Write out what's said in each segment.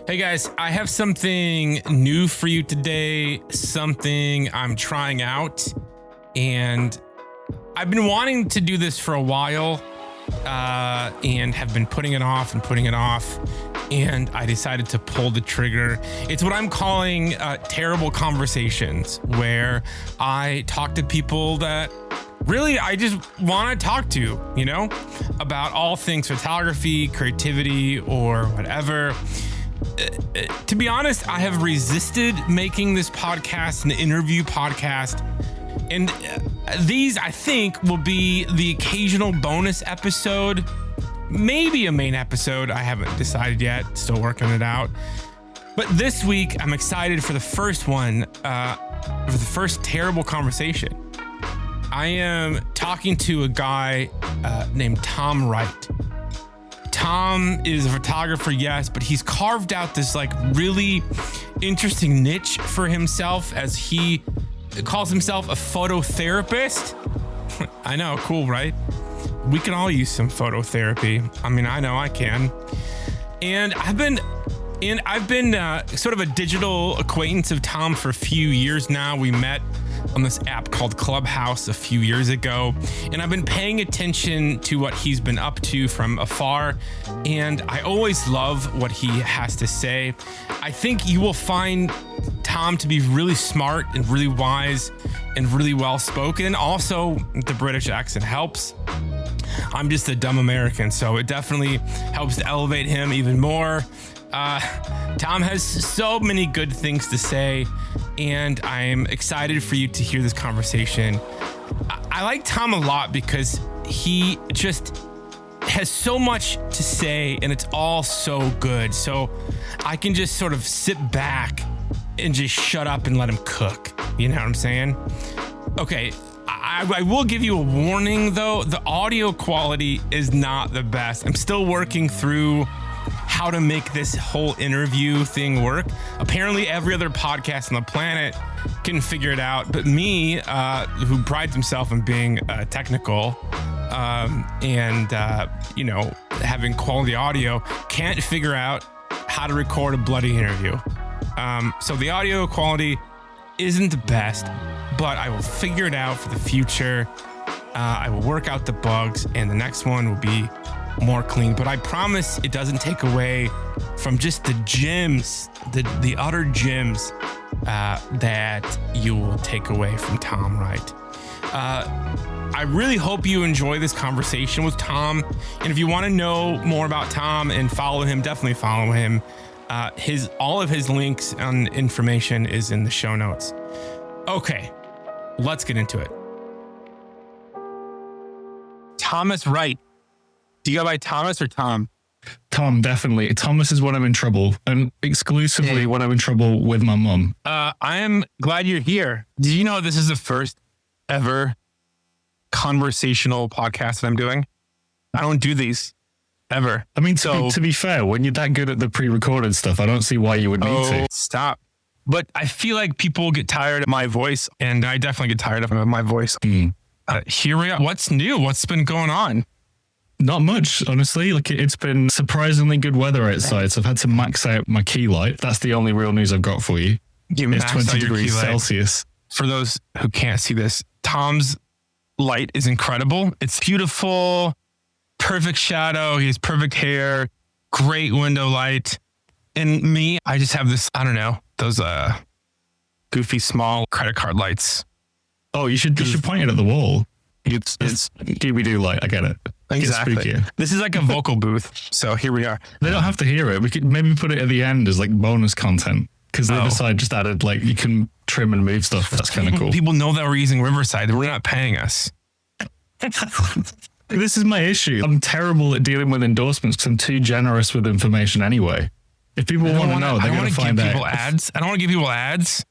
Hey guys, I have something new for you today, something I'm trying out, and I've been wanting to do this for a while and have been putting it off, and I decided to pull the trigger. It's what I'm calling terrible conversations, where I talk to people that really I just want to talk to, about all things photography, creativity, or whatever. To be honest, I have resisted making this podcast an interview podcast. And these, I think, will be the occasional bonus episode, maybe a main episode. I haven't decided yet, still working it out. But this week, I'm excited for the first one, for the first terrible conversation. I am talking to a guy named Tom Wright. Tom is a photographer, yes, but he's carved out this really interesting niche for himself, as he calls himself a phototherapist. I know, cool, right? We can all use some phototherapy. I mean, I know I can. And I've been sort of a digital acquaintance of Tom for a few years now. We met on this app called Clubhouse a few years ago, and I've been paying attention to what he's been up to from afar, and I always love what he has to say. I think you will find Tom to be really smart and really wise and really well spoken. Also, the British accent helps. I'm just a dumb American, so it definitely helps to elevate him even more. Tom has so many good things to say, and I'm excited for you to hear this conversation. I like Tom a lot because he just has so much to say, and it's all so good. So I can just sort of sit back and just shut up and let him cook. You know what I'm saying? Okay. I will give you a warning though. The audio quality is not the best. I'm still working through how to make this whole interview thing work. Apparently every other podcast on the planet can figure it out, but me, who prides himself on being technical and having quality audio, can't figure out how to record a bloody interview. So the audio quality isn't the best, but I will figure it out for the future. I will work out the bugs, and the next one will be more clean. But I promise it doesn't take away from just the gems, the utter gems that you will take away from Tom Wright. I really hope you enjoy this conversation with Tom. And if you want to know more about Tom and follow him, definitely follow him. All of his links and information is in the show notes. Okay, let's get into it. Thomas Wright. Do you go by Thomas or Tom? Tom, definitely. Thomas is when I'm in trouble, and exclusively when I'm in trouble with my mum. I am glad you're here. Did you know this is the first ever conversational podcast that I'm doing? I don't do these ever. I mean, to be fair, when you're that good at the pre-recorded stuff, I don't see why you would need to. Stop. But I feel like people get tired of my voice, and I definitely get tired of my voice. Here we are. What's new? What's been going on? Not much, honestly. It's been surprisingly good weather outside, so I've had to max out my key light. That's the only real news I've got for you. It's 20 degrees Celsius. For those who can't see this, Tom's light is incredible. It's beautiful, perfect shadow. He has perfect hair, great window light. And me, I just have this, I don't know, those goofy small credit card lights. Oh, you should point it at the wall. It's Scooby-Doo light. I get it. Exactly. This is like a vocal booth. So here we are. They don't have to hear it. We could maybe put it at the end as bonus content, because the other side just added you can trim and move stuff. That's kind of cool. People know that we're using Riverside. They're not paying us. This is my issue. I'm terrible at dealing with endorsements because I'm too generous with information anyway. If people want to know, they're going to find out. I don't want to give people ads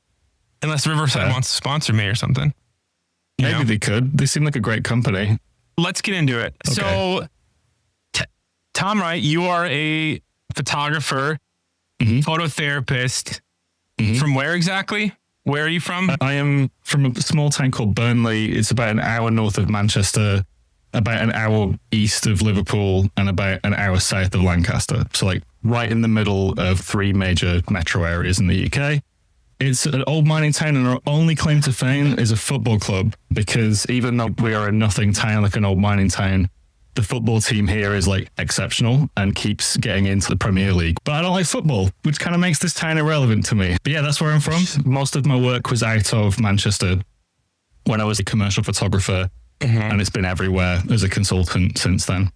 unless Riverside wants to sponsor me or something. Maybe they could. They seem like a great company. Let's get into it. Okay. So, Tom Wright, you are a photographer, phototherapist. From where exactly? Where are you from? I am from a small town called Burnley. It's about an hour north of Manchester. about an hour east of Liverpool and about an hour south of Lancaster. So like right in the middle of 3 major metro areas in the UK. It's an old mining town, and our only claim to fame is a football club, because even though we are a nothing town like an old mining town, the football team here is like exceptional and keeps getting into the Premier League. But I don't like football, which kind of makes this town irrelevant to me. But yeah, that's where I'm from. Most of my work was out of Manchester when I was a commercial photographer, and it's been everywhere as a consultant since then.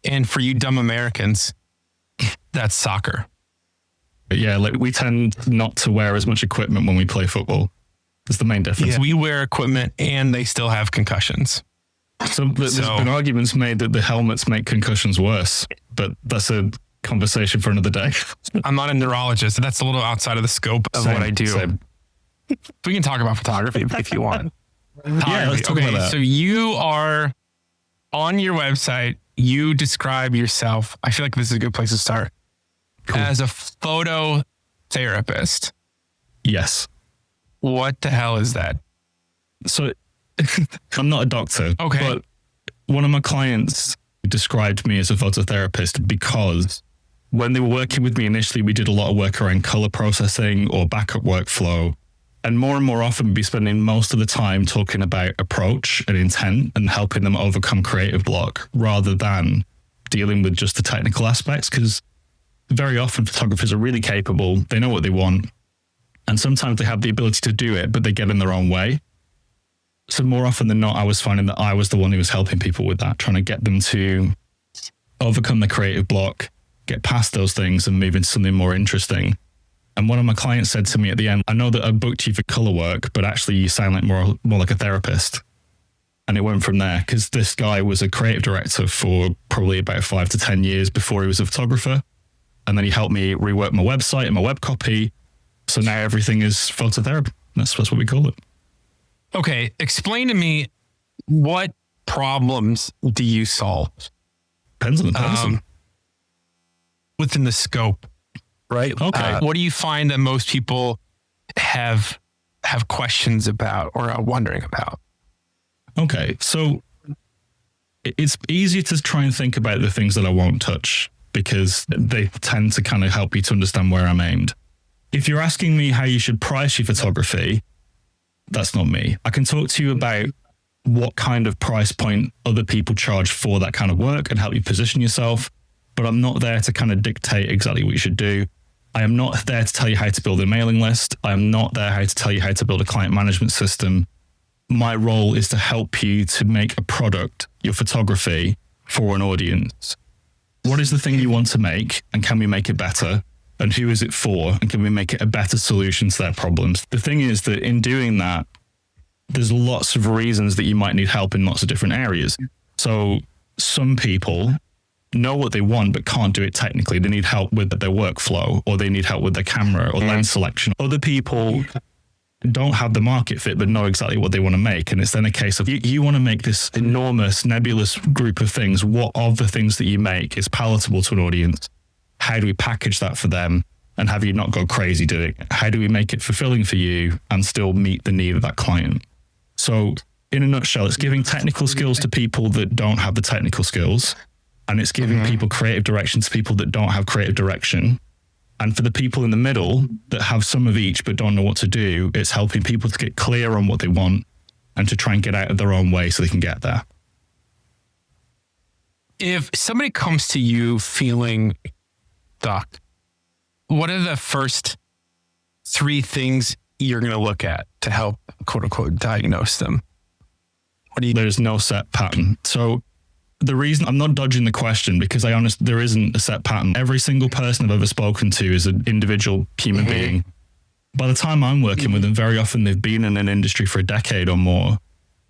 And for you dumb Americans, that's soccer. But yeah, like we tend not to wear as much equipment when we play football. That's the main difference. Yeah. We wear equipment and they still have concussions. So there's been arguments made that the helmets make concussions worse, but that's a conversation for another day. I'm not a neurologist. That's a little outside of the scope of what I do. Same. We can talk about photography if you want. Yeah, let's talk about that. So you are on your website. You describe yourself. I feel like this is a good place to start. Cool. As a phototherapist. Yes. What the hell is that? So I'm not a doctor. Okay. But one of my clients described me as a phototherapist because when they were working with me initially, we did a lot of work around color processing or backup workflow. And more often be spending most of the time talking about approach and intent and helping them overcome creative block rather than dealing with just the technical aspects. Because very often photographers are really capable. They know what they want. And sometimes they have the ability to do it, but they get in their own way. So more often than not, I was finding that I was the one who was helping people with that, trying to get them to overcome the creative block, get past those things and move into something more interesting. And one of my clients said to me at the end, I know that I booked you for color work, but actually you sound like more like a therapist. And it went from there, because this guy was a creative director for probably about 5 to 10 years before he was a photographer. And then he helped me rework my website and my web copy. So now everything is phototherapy. That's what we call it. Okay. Explain to me, what problems do you solve? Depends on the person. Within the scope, right? Okay. What do you find that most people have questions about or are wondering about? Okay. So it's easier to try and think about the things that I won't touch, because they tend to kind of help you to understand where I'm aimed. If you're asking me how you should price your photography, that's not me. I can talk to you about what kind of price point other people charge for that kind of work and help you position yourself, but I'm not there to kind of dictate exactly what you should do. I am not there to tell you how to build a mailing list. I am not there to tell you how to build a client management system. My role is to help you to make a product, your photography, for an audience. What is the thing you want to make, and can we make it better? And who is it for? And can we make it a better solution to their problems? The thing is that in doing that, there's lots of reasons that you might need help in lots of different areas. So some people know what they want, but can't do it technically. They need help with their workflow, or they need help with their camera or lens selection. Other people don't have the market fit, but know exactly what they want to make. And it's then a case of you want to make this enormous, nebulous group of things. What of the things that you make is palatable to an audience? How do we package that for them and have you not go crazy doing it? How do we make it fulfilling for you and still meet the need of that client? So in a nutshell, it's giving technical skills to people that don't have the technical skills. And it's giving people creative direction to people that don't have creative direction. And for the people in the middle that have some of each but don't know what to do, it's helping people to get clear on what they want and to try and get out of their own way so they can get there. If somebody comes to you feeling stuck, what are the first 3 things you're going to look at to help, quote unquote, diagnose them? There's no set pattern. So the reason I'm not dodging the question, because there isn't a set pattern. Every single person I've ever spoken to is an individual human being. By the time I'm working with them, very often they've been in an industry for a decade or more.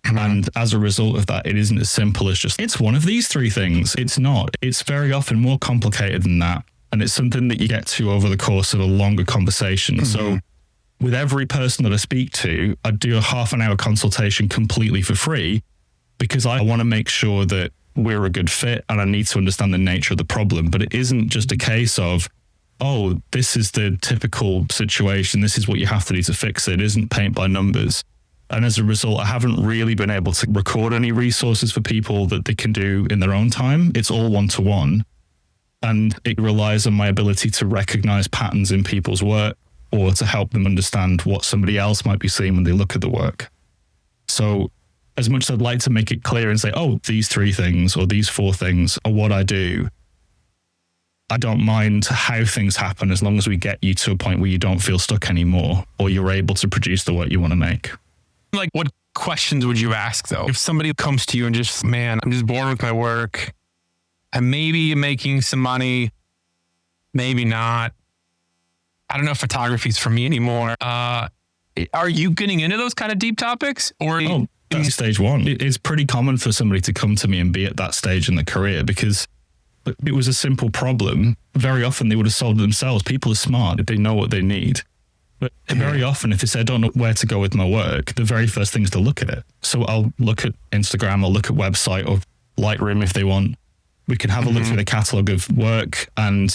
And as a result of that, it isn't as simple as just, it's one of these 3 things. It's not. It's very often more complicated than that. And it's something that you get to over the course of a longer conversation. So with every person that I speak to, I do a half an hour consultation completely for free, because I want to make sure that we're a good fit and I need to understand the nature of the problem. But it isn't just a case of, oh, this is the typical situation. This is what you have to do to fix it. It isn't paint by numbers. And as a result, I haven't really been able to record any resources for people that they can do in their own time. It's all one-to-one. And it relies on my ability to recognize patterns in people's work or to help them understand what somebody else might be seeing when they look at the work. So as much as I'd like to make it clear and say, oh, these 3 things or these 4 things are what I do, I don't mind how things happen as long as we get you to a point where you don't feel stuck anymore or you're able to produce the work you want to make. Like, what questions would you ask, though? If somebody comes to you and just, man, I'm just bored with my work. And maybe making some money, maybe not. I don't know if photography's for me anymore. Are you getting into those kind of deep topics? Or that's stage 1. It's pretty common for somebody to come to me and be at that stage in their career because it was a simple problem. Very often they would have solved it themselves. People are smart. They know what they need. But very often, if they say, I don't know where to go with my work, the very first thing is to look at it. So I'll look at Instagram, I'll look at website or Lightroom if they want. We can have a look through the catalog of work and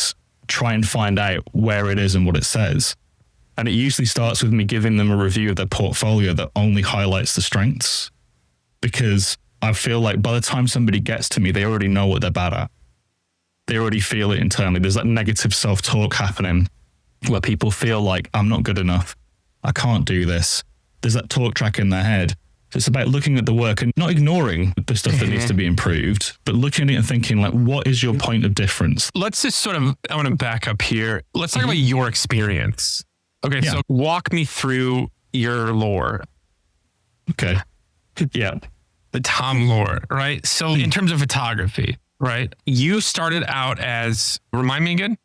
try and find out where it is and what it says. And it usually starts with me giving them a review of their portfolio that only highlights the strengths. Because I feel like by the time somebody gets to me, they already know what they're bad at. They already feel it internally. There's that negative self-talk happening where people feel like, I'm not good enough. I can't do this. There's that talk track in their head. So it's about looking at the work and not ignoring the stuff that needs to be improved, but looking at it and thinking, like, what is your point of difference? Let's just I want to back up here. Let's talk about your experience. Okay, so walk me through your lore. Okay. Yeah. The Tom lore, right? So in terms of photography, right? You started out as, remind me again?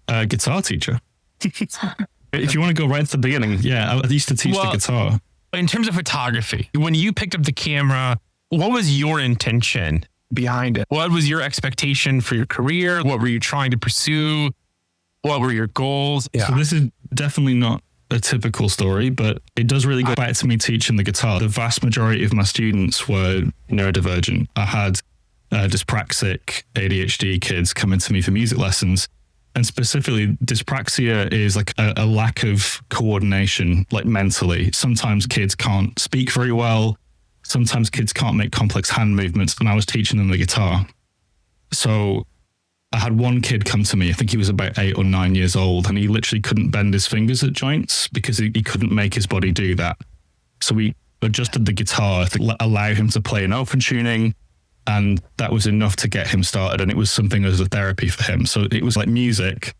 A guitar teacher. If you want to go right at the beginning, I used to teach the guitar. In terms of photography, when you picked up the camera, what was your intention behind it? What was your expectation for your career? What were you trying to pursue? What were your goals? Yeah. So this is definitely not a typical story, but it does really go back to me teaching the guitar. The vast majority of my students were neurodivergent. I had dyspraxic ADHD kids coming to me for music lessons. And specifically, dyspraxia is like a lack of coordination, like mentally. Sometimes kids can't speak very well. Sometimes kids can't make complex hand movements. And I was teaching them the guitar. So I had one kid come to me, I think he was about 8 or 9 years old, and he literally couldn't bend his fingers at joints because he couldn't make his body do that. So we adjusted the guitar to allow him to play in open tuning. And that was enough to get him started. And it was something as a therapy for him. So it was like music,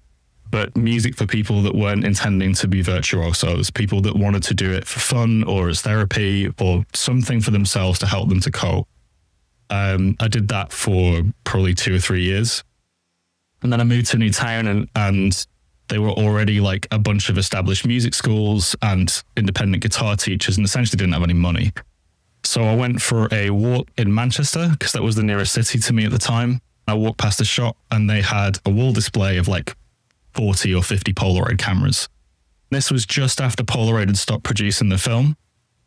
but music for people that weren't intending to be virtuosos, people that wanted to do it for fun or as therapy or something for themselves to help them to cope. I did that for probably 2 or 3 years. And then I moved to a new town and they were already like a bunch of established music schools and independent guitar teachers and essentially didn't have any money. So I went for a walk in Manchester because that was the nearest city to me at the time. I walked past a shop and they had a wall display of like 40 or 50 Polaroid cameras. This was just after Polaroid had stopped producing the film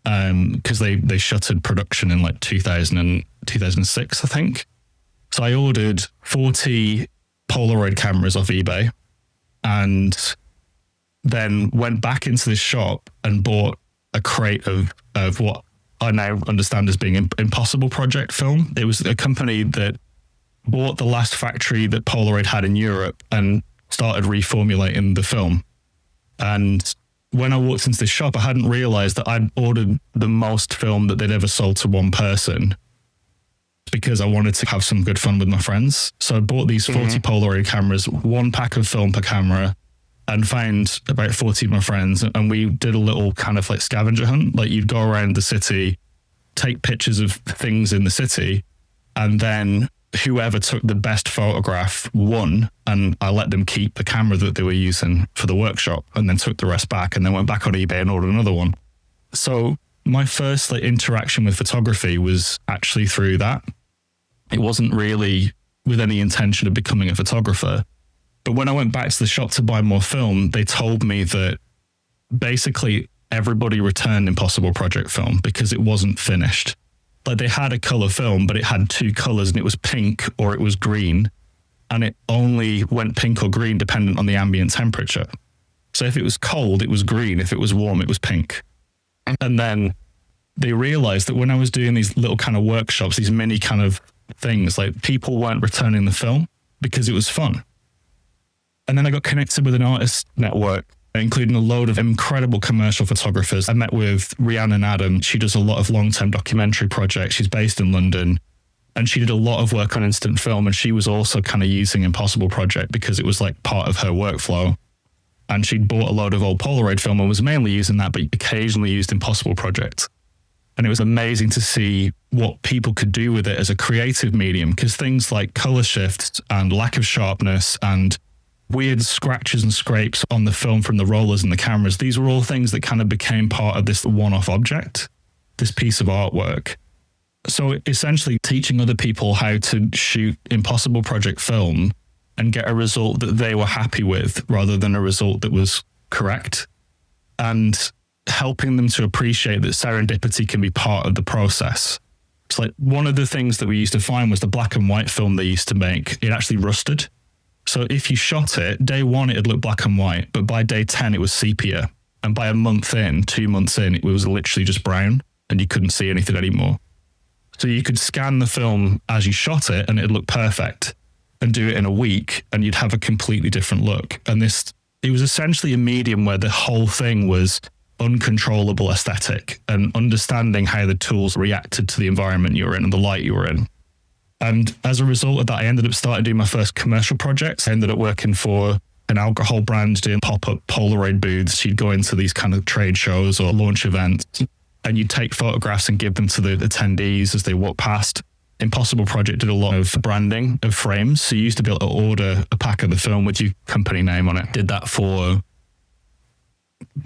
because they shuttered production in like 2006, I think. So I ordered 40 Polaroid cameras off eBay and then went back into this shop and bought a crate of what I now understand as being Impossible Project film. It was a company that bought the last factory that Polaroid had in Europe and started reformulating the film. And when I walked into this shop, I hadn't realized that I'd ordered the most film that they'd ever sold to one person because I wanted to have some good fun with my friends. So I bought these 40 Polaroid cameras, 1 pack of film per camera, and found about 40 of my friends. And we did a little kind of like scavenger hunt. Like you'd go around the city, take pictures of things in the city, and then whoever took the best photograph won. And I let them keep the camera that they were using for the workshop and then took the rest back and then went back on eBay and ordered another one. So my first like interaction with photography was actually through that. It wasn't really with any intention of becoming a photographer. But when I went back to the shop to buy more film, they told me that basically everybody returned Impossible Project film because it wasn't finished. Like they had a color film, but it had 2 colors and it was pink or it was green. And it only went pink or green dependent on the ambient temperature. So if it was cold, it was green. If it was warm, it was pink. And then they realized that when I was doing these little kind of workshops, these mini kind of things, like people weren't returning the film because it was fun. And then I got connected with an artist network, including a load of incredible commercial photographers. I met with Rhiannon Adam. She does a lot of long-term documentary projects. She's based in London, and she did a lot of work on instant film. And she was also kind of using Impossible Project because it was like part of her workflow. And she'd bought a load of old Polaroid film and was mainly using that, but occasionally used Impossible Project. And it was amazing to see what people could do with it as a creative medium, because things like color shifts and lack of sharpness and weird scratches and scrapes on the film from the rollers and the cameras, these were all things that kind of became part of this one-off object, this piece of artwork. So essentially teaching other people how to shoot Impossible Project film and get a result that they were happy with rather than a result that was correct, and helping them to appreciate that serendipity can be part of the process. It's like one of the things that we used to find was the black and white film they used to make, it actually rusted. So if you shot it, day one, it'd look black and white, but by day 10, it was sepia. And by a month in, 2 months in, it was literally just brown and you couldn't see anything anymore. So you could scan the film as you shot it and it'd look perfect, and do it in a week and you'd have a completely different look. And it was essentially a medium where the whole thing was uncontrollable aesthetic and understanding how the tools reacted to the environment you were in and the light you were in. And as a result of that, I ended up starting doing my first commercial projects. I ended up working for an alcohol brand doing pop-up Polaroid booths. You'd go into these kind of trade shows or launch events and you'd take photographs and give them to the attendees as they walk past. Impossible Project did a lot of branding of frames. So you used to be able to order a pack of the film with your company name on it. Did that for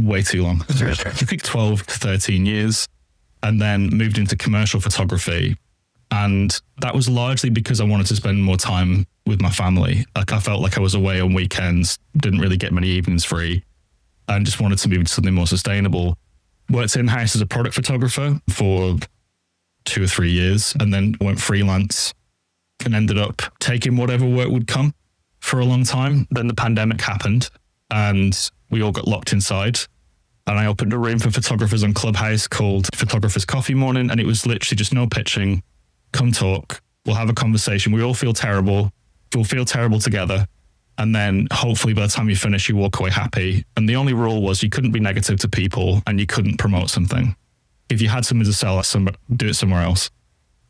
way too long. I think 12 to 13 years, and then moved into commercial photography. And that was largely because I wanted to spend more time with my family. Like I felt like I was away on weekends, didn't really get many evenings free, and just wanted to move to something more sustainable. Worked in-house as a product photographer for 2 or 3 years, and then went freelance and ended up taking whatever work would come for a long time. Then the pandemic happened and we all got locked inside. And I opened a room for photographers on Clubhouse called Photographers Coffee Morning. And it was literally just no pitching. Come talk. We'll have a conversation. We all feel terrible. We'll feel terrible together. And then hopefully by the time you finish, you walk away happy. And the only rule was you couldn't be negative to people and you couldn't promote something. If you had something to sell, do it somewhere else.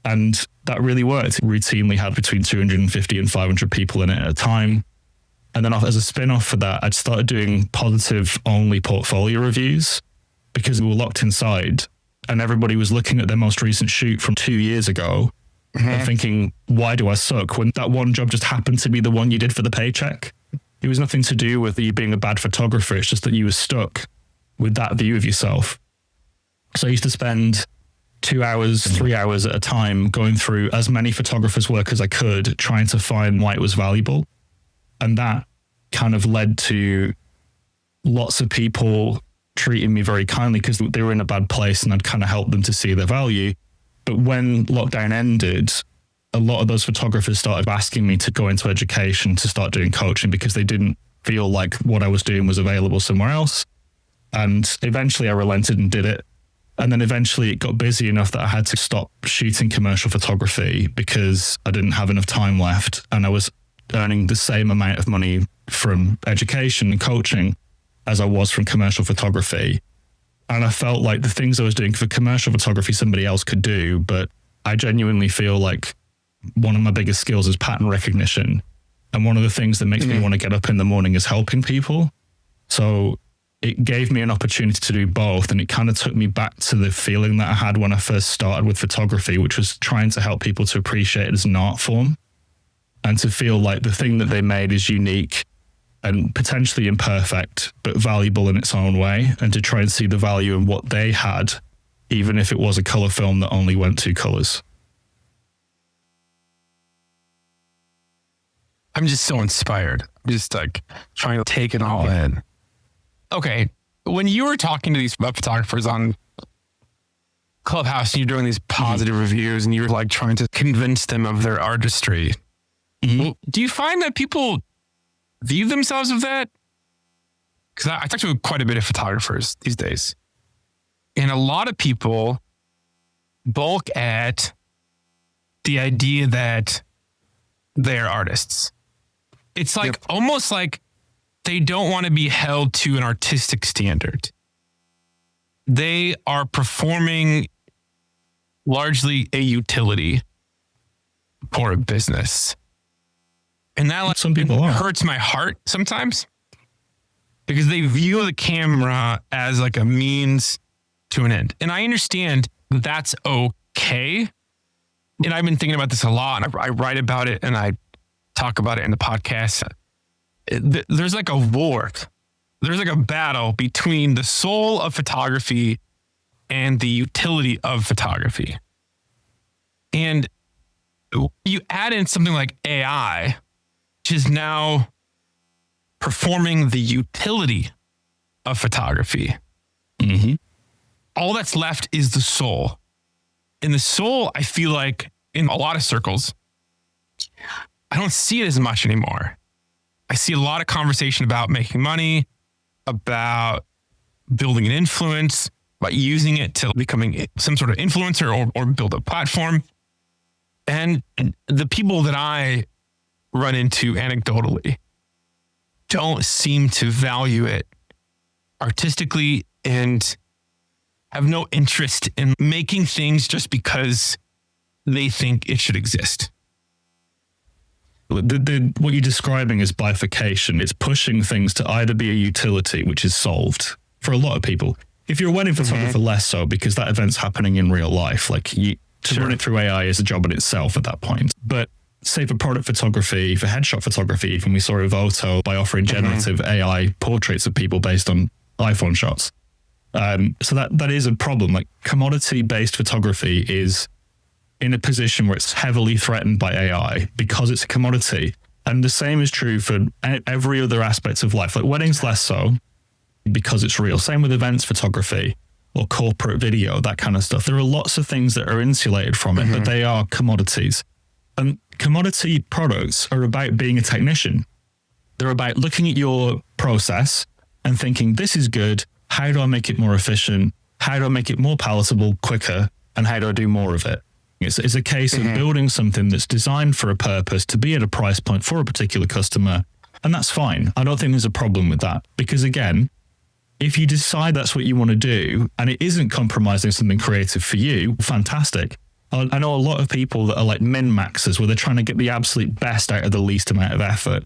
And that really worked. It routinely had between 250 and 500 people in it at a time. And then as a spin-off for that, I'd started doing positive only portfolio reviews because we were locked inside and everybody was looking at their most recent shoot from 2 years ago and thinking, why do I suck? When that one job just happened to be the one you did for the paycheck. It was nothing to do with you being a bad photographer. It's just that you were stuck with that view of yourself. So I used to spend 2 hours, 3 hours at a time going through as many photographers' work as I could, trying to find why it was valuable. And that kind of led to lots of people treating me very kindly because they were in a bad place and I'd kind of help them to see their value. But when lockdown ended, a lot of those photographers started asking me to go into education, to start doing coaching because they didn't feel like what I was doing was available somewhere else. And eventually I relented and did it. And then eventually it got busy enough that I had to stop shooting commercial photography because I didn't have enough time left. And I was earning the same amount of money from education and coaching as I was from commercial photography. And I felt like the things I was doing for commercial photography, somebody else could do. But I genuinely feel like one of my biggest skills is pattern recognition. And one of the things that makes me want to get up in the morning is helping people. So it gave me an opportunity to do both. And it kind of took me back to the feeling that I had when I first started with photography, which was trying to help people to appreciate it as an art form and to feel like the thing that they made is unique and potentially imperfect, but valuable in its own way, and to try and see the value in what they had, even if it was a color film that only went 2 colors. I'm just so inspired. I'm just like trying to take it all in. Okay. When you were talking to these photographers on Clubhouse and you're doing these positive reviews and you're like trying to convince them of their artistry, do you find that people view themselves of that? Because I talk to quite a bit of photographers these days. And a lot of people balk at the idea that they're artists. It's like almost like they don't want to be held to an artistic standard. They are performing largely a utility for a business. And that like, some people hurts my heart sometimes because they view the camera as like a means to an end. And I understand that's okay. And I've been thinking about this a lot. And I write about it and I talk about it in the podcast. There's like a war. There's like a battle between the soul of photography and the utility of photography. And you add in something like AI, which is now performing the utility of photography. Mm-hmm. All that's left is the soul. And the soul, I feel like in a lot of circles, I don't see it as much anymore. I see a lot of conversation about making money, about building an influence, about using it to becoming some sort of influencer or build a platform. And the people that I run into anecdotally don't seem to value it artistically and have no interest in making things just because they think it should exist. What you're describing is bifurcation. It's pushing things to either be a utility, which is solved for a lot of people. If you're a wedding photographer, less so, because that event's happening in real life. Like to run it through AI is a job in itself at that point. But say for product photography, for headshot photography, even we saw Evoto by offering generative AI portraits of people based on iPhone shots. So that is a problem. Like commodity-based photography is in a position where it's heavily threatened by AI because it's a commodity. And the same is true for every other aspect of life. Like weddings less so because it's real. Same with events photography or corporate video, that kind of stuff. There are lots of things that are insulated from it, but they are commodities. And commodity products are about being a technician. They're about looking at your process and thinking, this is good. How do I make it more efficient? How do I make it more palatable, quicker? And how do I do more of it? It's a case of building something that's designed for a purpose to be at a price point for a particular customer. And that's fine. I don't think there's a problem with that. Because again, if you decide that's what you want to do and it isn't compromising something creative for you, fantastic. I know a lot of people that are like min-maxers where they're trying to get the absolute best out of the least amount of effort.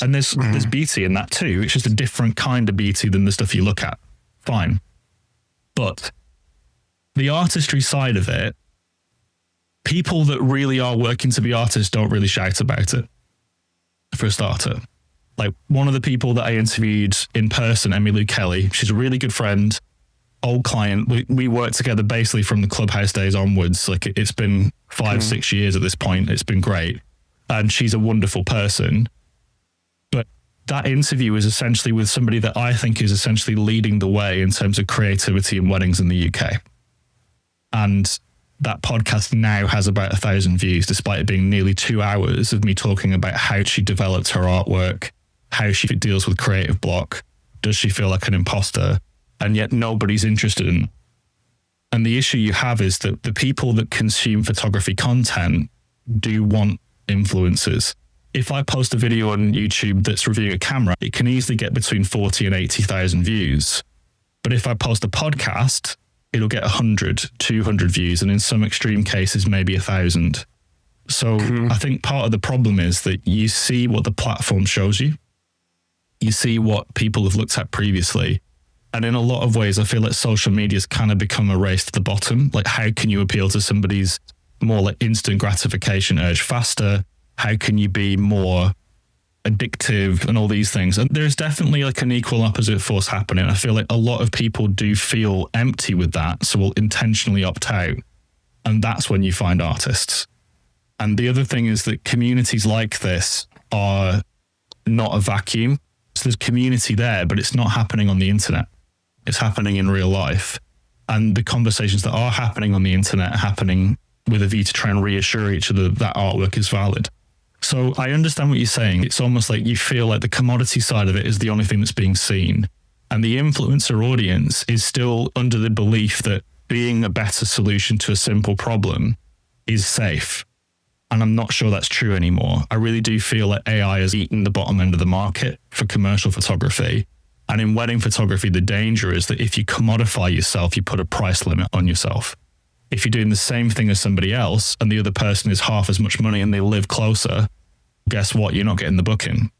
And there's beauty in that too. It's just a different kind of beauty than the stuff you look at. Fine. But the artistry side of it, people that really are working to be artists don't really shout about it, for a starter. Like one of the people that I interviewed in person, Emmylou Kelly, she's a really good friend, old client. We worked together basically from the Clubhouse days onwards. Like it's been 5-6 years at this point. It's been great. And she's a wonderful person. But that interview is essentially with somebody that I think is essentially leading the way in terms of creativity in weddings in the UK. And that podcast now has about 1,000 views, despite it being nearly 2 hours of me talking about how she developed her artwork, how she deals with creative block. Does she feel like an imposter? And yet nobody's interested in it. And the issue you have is that the people that consume photography content do want influencers. If I post a video on YouTube that's reviewing a camera, it can easily get between 40 and 80,000 views. But if I post a podcast, it'll get 100, 200 views, and in some extreme cases, maybe 1,000. So I think part of the problem is that you see what the platform shows you. You see what people have looked at previously. And in a lot of ways, I feel like social media's kind of become a race to the bottom. Like, how can you appeal to somebody's more like instant gratification urge faster? How can you be more addictive and all these things? And there's definitely like an equal opposite force happening. I feel like a lot of people do feel empty with that, so will intentionally opt out. And that's when you find artists. And the other thing is that communities like this are not a vacuum. So there's community there, but it's not happening on the internet. It's happening in real life. And the conversations that are happening on the internet are happening with a view to try and reassure each other that artwork is valid. So I understand what you're saying. It's almost like you feel like the commodity side of it is the only thing that's being seen. And the influencer audience is still under the belief that being a better solution to a simple problem is safe. And I'm not sure that's true anymore. I really do feel that AI has eaten the bottom end of the market for commercial photography. And in wedding photography, the danger is that if you commodify yourself, you put a price limit on yourself. If you're doing the same thing as somebody else and the other person is half as much money and they live closer, guess what? You're not getting the booking.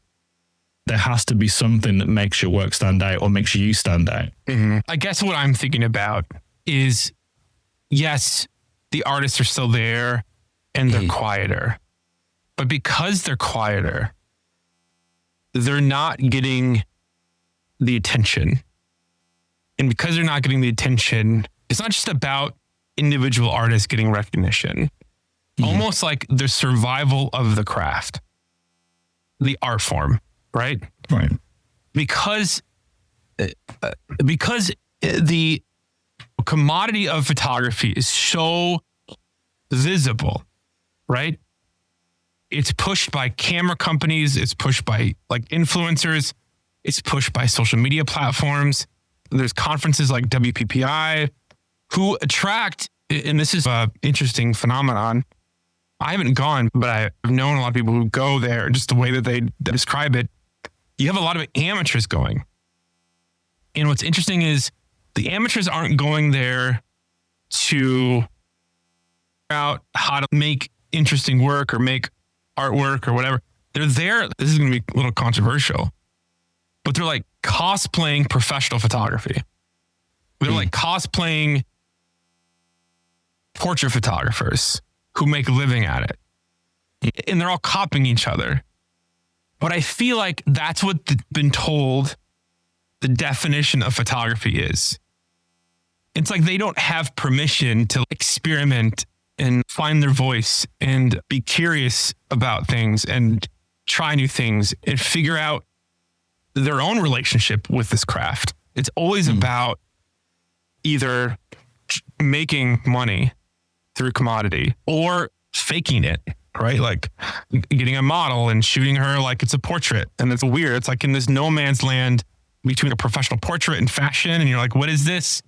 There has to be something that makes your work stand out or makes you stand out. Mm-hmm. I guess what I'm thinking about is, yes, the artists are still there and they're quieter. But because they're quieter, they're not getting the attention. And because they're not getting the attention, it's not just about individual artists getting recognition. Almost like the survival of the craft, the art form, right? Right. Because the commodity of photography is so visible, right? It's pushed by camera companies. It's pushed by like influencers. It's pushed by social media platforms. There's conferences like WPPI who attract, and this is an interesting phenomenon. I haven't gone, but I've known a lot of people who go there, just the way that they describe it. You have a lot of amateurs going. And what's interesting is the amateurs aren't going there to figure out how to make interesting work or make artwork or whatever. They're there. This is going to be a little controversial, but they're like cosplaying professional photography. They're like cosplaying portrait photographers who make a living at it. And they're all copying each other. But I feel like that's what been told the definition of photography is. It's like they don't have permission to experiment and find their voice and be curious about things and try new things and figure out their own relationship with this craft. It's always about either making money through commodity or faking it, right? Like getting a model and shooting her like it's a portrait. And it's weird. It's like in this no man's land between a professional portrait and fashion. And you're like, what is this?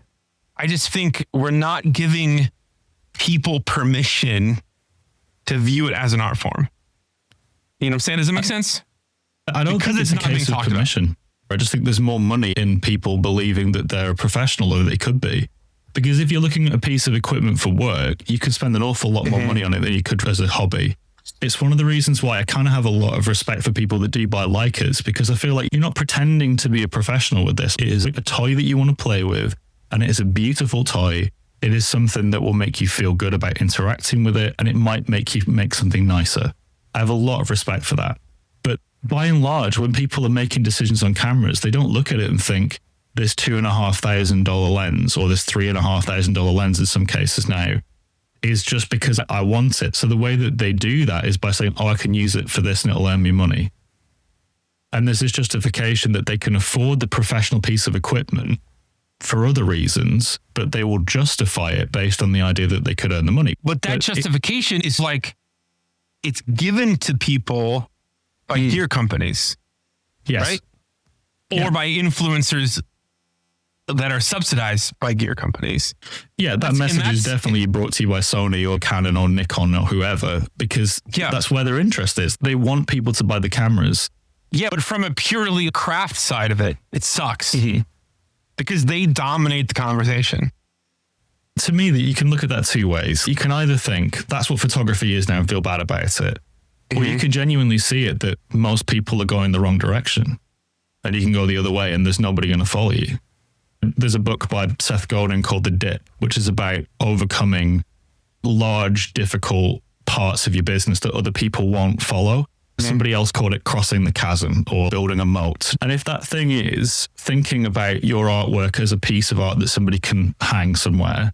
I just think we're not giving people permission to view it as an art form. You know what I'm saying? Does it make sense? I don't think it's a case of permission. I just think there's more money in people believing that they're a professional or they could be. Because if you're looking at a piece of equipment for work, you could spend an awful lot more money on it than you could as a hobby. It's one of the reasons why I kind of have a lot of respect for people that do buy Leicas, because I feel like you're not pretending to be a professional with this. It is a toy that you want to play with, and it is a beautiful toy. It is something that will make you feel good about interacting with it, and it might make you make something nicer. I have a lot of respect for that. But by and large, when people are making decisions on cameras, they don't look at it and think, this $2,500 lens or this $3,500 lens in some cases now is just because I want it. So the way that they do that is by saying, oh, I can use it for this and it'll earn me money. And there's this justification that they can afford the professional piece of equipment for other reasons, but they will justify it based on the idea that they could earn the money. But that justification is like, it's given to people by gear companies. Yes. Right? Or by influencers that are subsidized by gear companies. Yeah, that message is definitely brought to you by Sony or Canon or Nikon or whoever, because that's where their interest is. They want people to buy the cameras. Yeah, but from a purely craft side of it, it sucks. Because they dominate the conversation. To me, you can look at that two ways. You can either think that's what photography is now and feel bad about it, or you can genuinely see it that most people are going the wrong direction. And you can go the other way and there's nobody going to follow you. There's a book by Seth Godin called The Dip, which is about overcoming large, difficult parts of your business that other people won't follow. Somebody else called it crossing the chasm or building a moat. And if that thing is thinking about your artwork as a piece of art that somebody can hang somewhere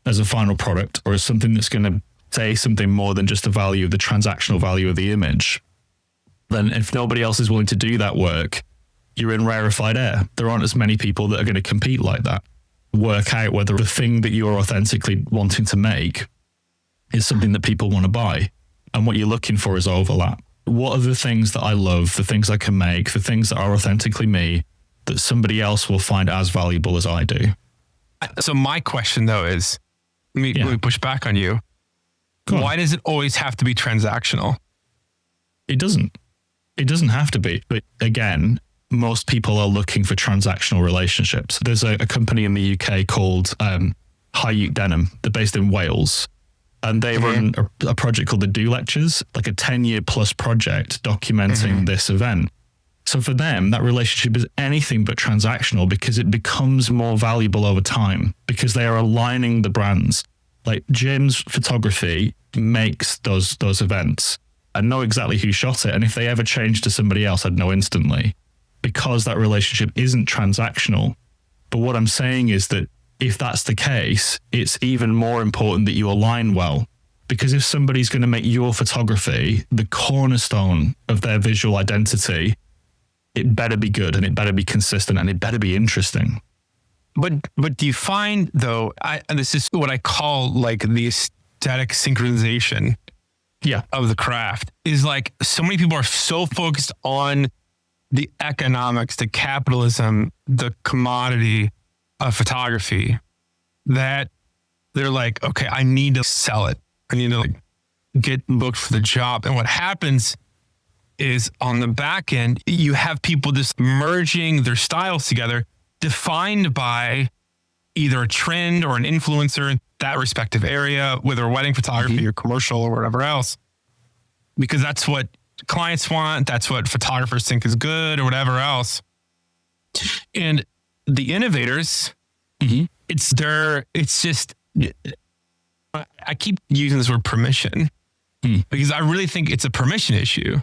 as a final product, or as something that's going to say something more than just the value of the transactional value of the image, then if nobody else is willing to do that work, you're in rarefied air. There aren't as many people that are going to compete like that. Work out whether the thing that you're authentically wanting to make is something that people want to buy. And what you're looking for is overlap. What are the things that I love, the things I can make, the things that are authentically me, that somebody else will find as valuable as I do. So my question though is, let me push back on you. Why does it always have to be transactional? It doesn't. It doesn't have to be. But again, most people are looking for transactional relationships. There's a company in the UK called High Denim. They're based in Wales. And they run a project called the Do Lectures, like a 10-year plus project documenting this event. So for them, that relationship is anything but transactional because it becomes more valuable over time because they are aligning the brands. Like Jim's photography makes those events. I know exactly who shot it. And if they ever change to somebody else, I'd know instantly because that relationship isn't transactional. But what I'm saying is that if that's the case, it's even more important that you align well. Because if somebody's going to make your photography the cornerstone of their visual identity, it better be good and it better be consistent and it better be interesting. But do you find though, and this is what I call like the aesthetic synchronization of the craft, is like so many people are so focused on the economics, the capitalism, the commodity of photography that they're like, okay, I need to sell it. I need to like get booked for the job. And what happens is on the back end, you have people just merging their styles together, defined by either a trend or an influencer in that respective area, whether wedding photography or commercial or whatever else, because that's what clients want. That's what photographers think is good or whatever else. And the innovators, it's just, I keep using this word permission because I really think it's a permission issue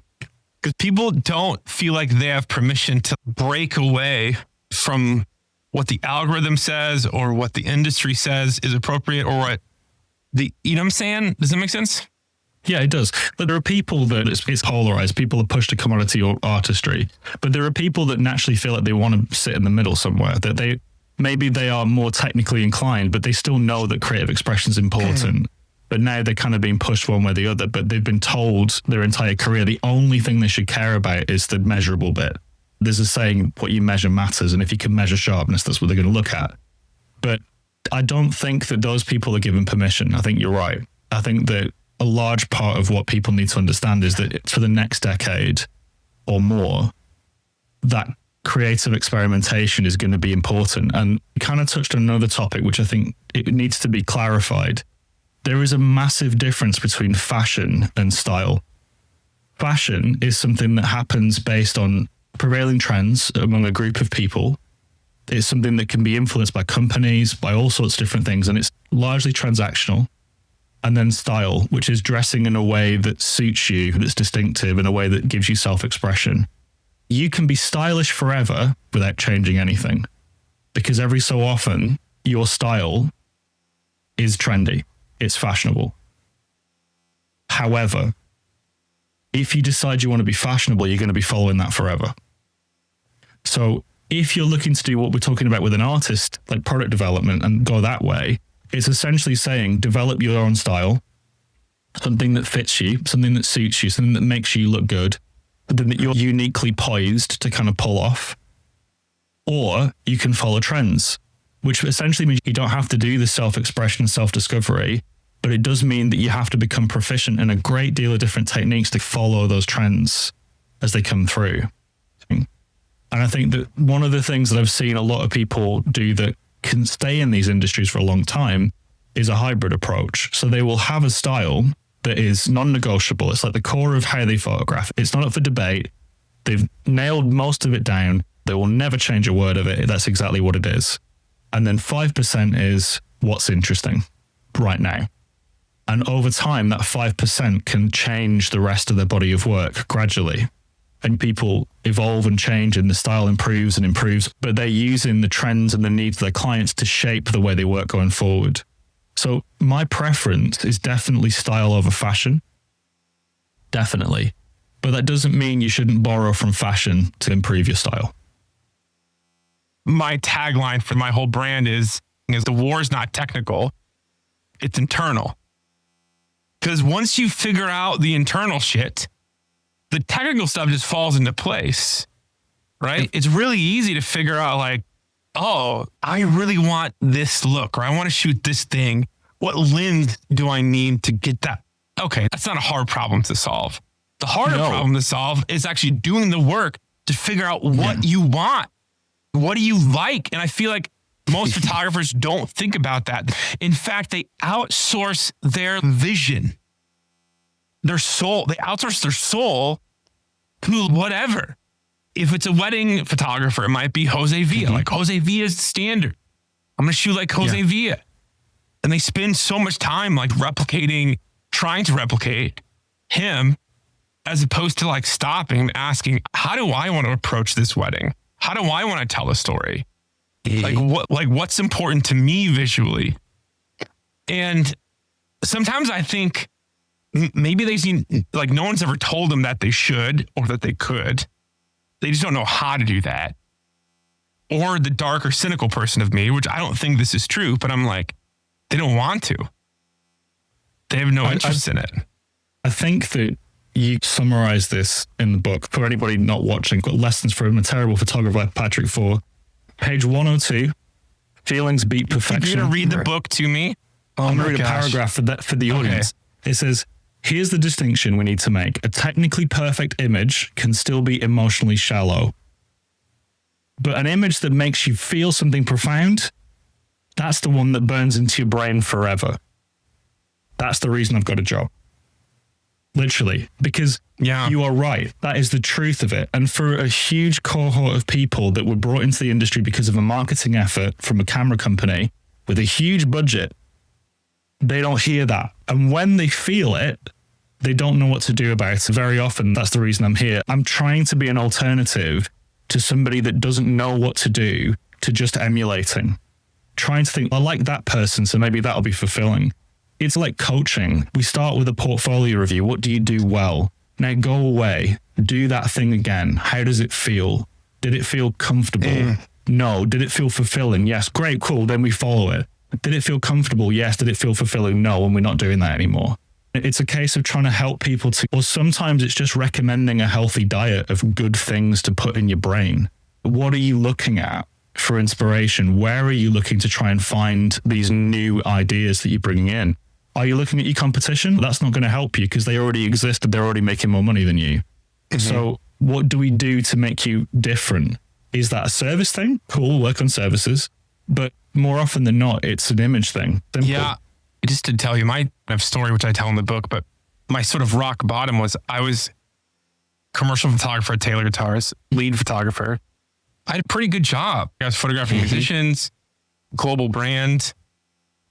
because people don't feel like they have permission to break away from what the algorithm says or what the industry says is appropriate or what you know what I'm saying? Does that make sense? Yeah, it does. But there are people that it's polarized. People are pushed to commodity or artistry. But there are people that naturally feel like they want to sit in the middle somewhere, that maybe they are more technically inclined, but they still know that creative expression is important. But now they're kind of being pushed one way or the other, but they've been told their entire career the only thing they should care about is the measurable bit. There's a saying, what you measure matters. And if you can measure sharpness, that's what they're going to look at. But I don't think that those people are given permission. I think you're right. I think that a large part of what people need to understand is that for the next decade or more, that creative experimentation is going to be important. And we kind of touched on another topic, which I think it needs to be clarified. There is a massive difference between fashion and style. Fashion is something that happens based on prevailing trends among a group of people. It's something that can be influenced by companies, by all sorts of different things, and it's largely transactional. And then style, which is dressing in a way that suits you, that's distinctive, in a way that gives you self-expression. You can be stylish forever without changing anything, because every so often your style is trendy, it's fashionable. However, if you decide you want to be fashionable, you're going to be following that forever. So if you're looking to do what we're talking about with an artist, like product development, and go that way, it's essentially saying develop your own style, something that fits you, something that suits you, something that makes you look good, something that you're uniquely poised to kind of pull off. Or you can follow trends, which essentially means you don't have to do the self-expression and self-discovery, but it does mean that you have to become proficient in a great deal of different techniques to follow those trends as they come through. And I think that one of the things that I've seen a lot of people do that can stay in these industries for a long time is a hybrid approach. So they will have a style that is non-negotiable. It's like the core of how they photograph. It's not up for debate. They've nailed most of it down. They will never change a word of it. That's exactly what it is. And then 5% is what's interesting right now. And over time, that 5% can change the rest of their body of work gradually. And people evolve and change and the style improves and improves, but they're using the trends and the needs of their clients to shape the way they work going forward. So my preference is definitely style over fashion. Definitely. But that doesn't mean you shouldn't borrow from fashion to improve your style. My tagline for my whole brand is the war is not technical, it's internal. Because once you figure out the internal shit, the technical stuff just falls into place. right? It's really easy to figure out like, oh, I really want this look, or I want to shoot this thing. What lens do I need to get that? Okay, that's not a hard problem to solve. The harder problem to solve is actually doing the work to figure out what you want. What do you like? And I feel like most photographers don't think about that. In fact, they outsource their vision, their soul. They outsource their soul to whatever. If it's a wedding photographer, it might be Jose Villa. Like Jose Villa is the standard. I'm going to shoot like Jose Villa. And they spend so much time like trying to replicate him, as opposed to like stopping and asking, how do I want to approach this wedding? How do I want to tell a story? What's important to me visually? And sometimes I think maybe they see, like, no one's ever told them that they should or that they could. They just don't know how to do that. Or the dark or cynical person of me, which I don't think this is true, but I'm like, they don't want to. They have no interest in it. I think that you summarize this in the book. For anybody not watching, got lessons from a terrible photographer, Patrick 4. Page 102, feelings beat perfection. You're going to read the book to me? I'm going to read a paragraph for the audience. It says, here's the distinction we need to make. A technically perfect image can still be emotionally shallow. But an image that makes you feel something profound, that's the one that burns into your brain forever. That's the reason I've got a job. Literally, because you are right. That is the truth of it. And for a huge cohort of people that were brought into the industry because of a marketing effort from a camera company with a huge budget, they don't hear that. And when they feel it, they don't know what to do about it. Very often, that's the reason I'm here. I'm trying to be an alternative to somebody that doesn't know what to do, to just emulating. Trying to think, I like that person, so maybe that'll be fulfilling. It's like coaching. We start with a portfolio review. What do you do well? Now go away, do that thing again. How does it feel? Did it feel comfortable? No. Did it feel fulfilling? Yes. Great, cool. Then we follow it. Did it feel comfortable? Yes. Did it feel fulfilling? No. And we're not doing that anymore. It's a case of trying to help people or sometimes it's just recommending a healthy diet of good things to put in your brain. What are you looking at for inspiration? Where are you looking to try and find these new ideas that you're bringing in? Are you looking at your competition? That's not going to help you because they already exist and they're already making more money than you. So what do we do to make you different? Is that a service thing? Cool, work on services. But more often than not, it's an image thing. Simple. Yeah. Just to tell you my story, which I tell in the book, but my sort of rock bottom was I was commercial photographer at Taylor Guitars, lead photographer. I had a pretty good job. I was photographing musicians, global brand.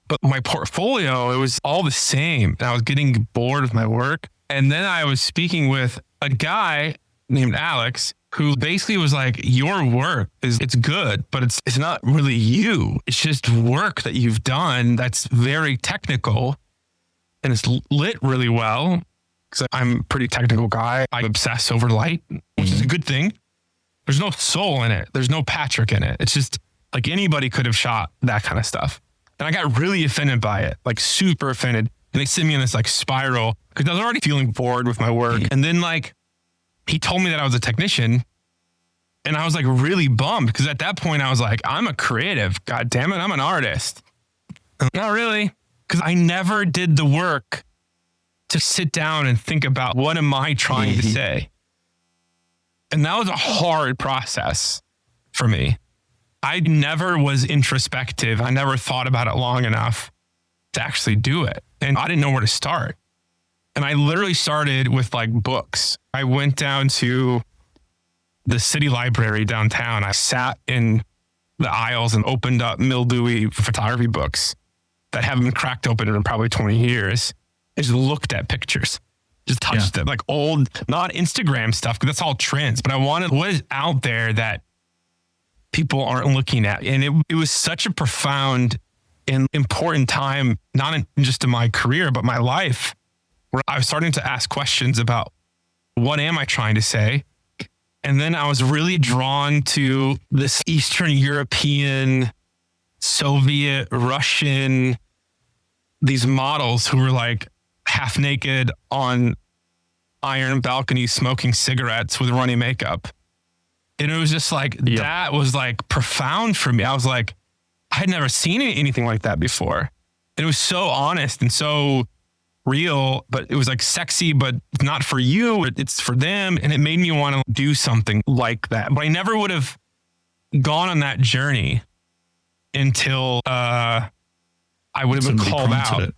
But my portfolio, it was all the same. I was getting bored with my work. And then I was speaking with a guy named Alex, who basically was like, your work it's good, but it's not really you. It's just work that you've done that's very technical and it's lit really well. Because I'm a pretty technical guy. I obsess over light, which is a good thing. There's no soul in it. There's no Patrick in it. It's just like anybody could have shot that kind of stuff. And I got really offended by it, like super offended. And they sent me in this like spiral because I was already feeling bored with my work. And then like he told me that I was a technician and I was like really bummed because at that point I was like, I'm a creative. God damn it. I'm an artist. Not really. Because I never did the work to sit down and think about what am I trying to say? And that was a hard process for me. I never was introspective. I never thought about it long enough to actually do it. And I didn't know where to start. And I literally started with like books. I went down to the city library downtown. I sat in the aisles and opened up mildewy photography books that haven't been cracked open in probably 20 years. I just looked at pictures, just touched it, like old, not Instagram stuff, because that's all trends. But I wanted what is out there that people aren't looking at. And it was such a profound and important time, not just in my career, but my life, where I was starting to ask questions about what am I trying to say? And then I was really drawn to this Eastern European, Soviet, Russian, these models who were like half naked on iron balconies, smoking cigarettes with runny makeup. And it was just like, that was like profound for me. I was like, I had never seen anything like that before. And it was so honest and so real, but it was like sexy, but not for you. It's for them. And it made me want to do something like that. But I never would have gone on that journey until I would have been called out.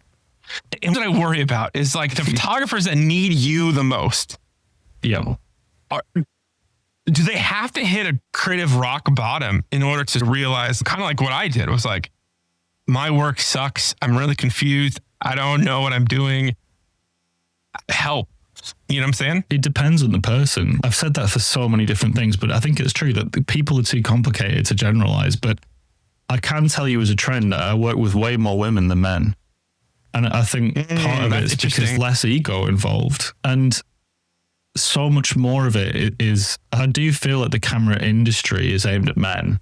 And what I worry about is like the photographers that need you the most. Yeah. Do they have to hit a creative rock bottom in order to realize, kind of like what I did, was like, my work sucks. I'm really confused. I don't know what I'm doing. Help. You know what I'm saying? It depends on the person. I've said that for so many different things, but I think it's true that people are too complicated to generalize. But I can tell you as a trend that I work with way more women than men. And I think part of it is because less ego involved. And so much more of it is, I do feel that the camera industry is aimed at men,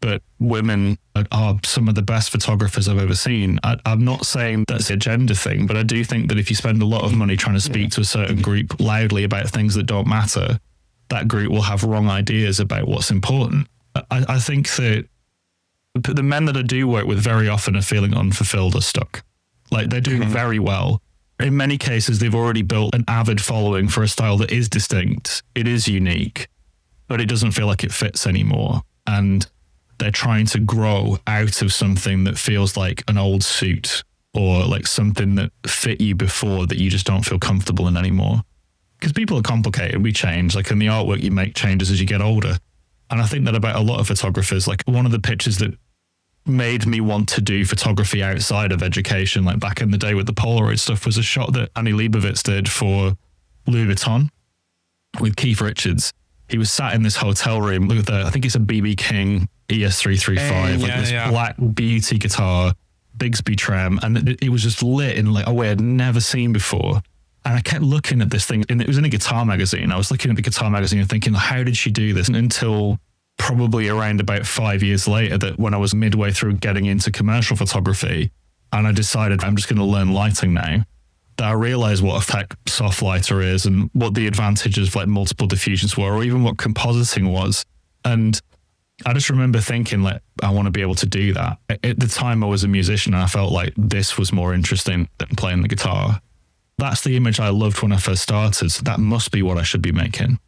but women are some of the best photographers I've ever seen. I'm not saying that's a gender thing, but I do think that if you spend a lot of money trying to speak to a certain group loudly about things that don't matter, that group will have wrong ideas about what's important. I think that the men that I do work with very often are feeling unfulfilled or stuck. Like they're doing very well. In many cases, they've already built an avid following for a style that is distinct. It is unique, but it doesn't feel like it fits anymore. And they're trying to grow out of something that feels like an old suit or like something that fit you before that you just don't feel comfortable in anymore. Because people are complicated. We change. Like in the artwork you make changes as you get older. And I think that about a lot of photographers. Like one of the pictures that made me want to do photography outside of education, like back in the day with the Polaroid stuff, was a shot that Annie Leibovitz did for Louis Vuitton with Keith Richards. He was sat in this hotel room with I think it's a BB King ES335, like this black beauty guitar, Bigsby trem, and it was just lit in like a way I'd never seen before. And I kept looking at this thing, and it was in a guitar magazine. I was looking at the guitar magazine and thinking, how did she do this? And until probably around about 5 years later, that when I was midway through getting into commercial photography and I decided I'm just going to learn lighting now, that I realized what effect soft lighter is and what the advantages of like multiple diffusions were, or even what compositing was. And I just remember thinking like, I want to be able to do that. At the time I was a musician and I felt like this was more interesting than playing the guitar. That's the image I loved when I first started. So that must be what I should be making.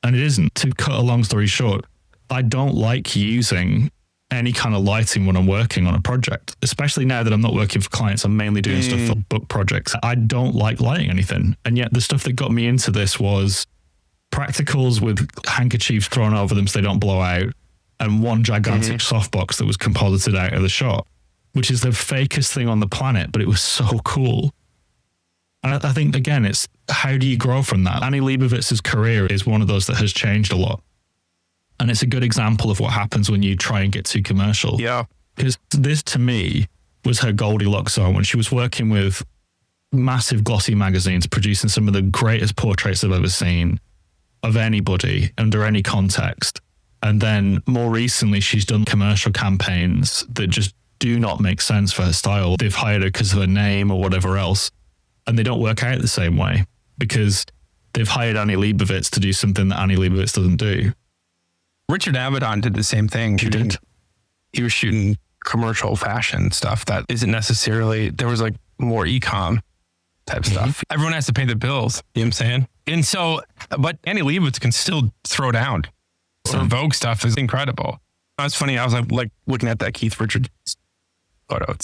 And it isn't. To cut a long story short, I don't like using any kind of lighting when I'm working on a project, especially now that I'm not working for clients. I'm mainly doing stuff for book projects. I don't like lighting anything. And yet the stuff that got me into this was practicals with handkerchiefs thrown over them so they don't blow out, and one gigantic softbox that was composited out of the shot, which is the fakest thing on the planet, but it was so cool. And I think, again, it's how do you grow from that? Annie Leibovitz's career is one of those that has changed a lot. And it's a good example of what happens when you try and get too commercial. Yeah. Because this, to me, was her Goldilocks zone when she was working with massive glossy magazines, producing some of the greatest portraits I've ever seen of anybody under any context. And then more recently, she's done commercial campaigns that just do not make sense for her style. They've hired her because of her name or whatever else. And they don't work out the same way because they've hired Annie Leibovitz to do something that Annie Leibovitz doesn't do. Richard Avedon did the same thing. He did. He was shooting commercial fashion stuff that isn't necessarily, there was like more e-com type stuff. Everyone has to pay the bills. You know what I'm saying? And so, but Annie Leibovitz can still throw down. Her Vogue stuff is incredible. That's funny. I was like looking at that Keith Richards photo.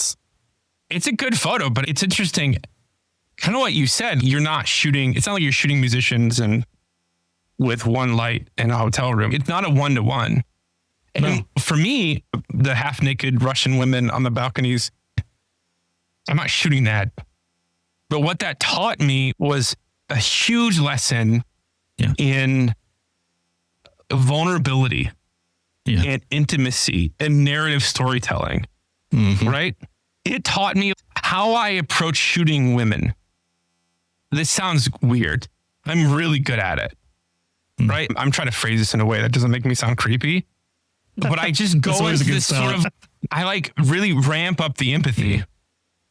It's a good photo, but it's interesting. Kind of what you said, you're not shooting. It's not like you're shooting musicians and with one light in a hotel room. It's not a 1-to-1. And for me, the half naked Russian women on the balconies, I'm not shooting that. But what that taught me was a huge lesson in vulnerability and intimacy and narrative storytelling, right? It taught me how I approach shooting women. This sounds weird. I'm really good at it, right? I'm trying to phrase this in a way that doesn't make me sound creepy, but I just go into this sort of, I like really ramp up the empathy,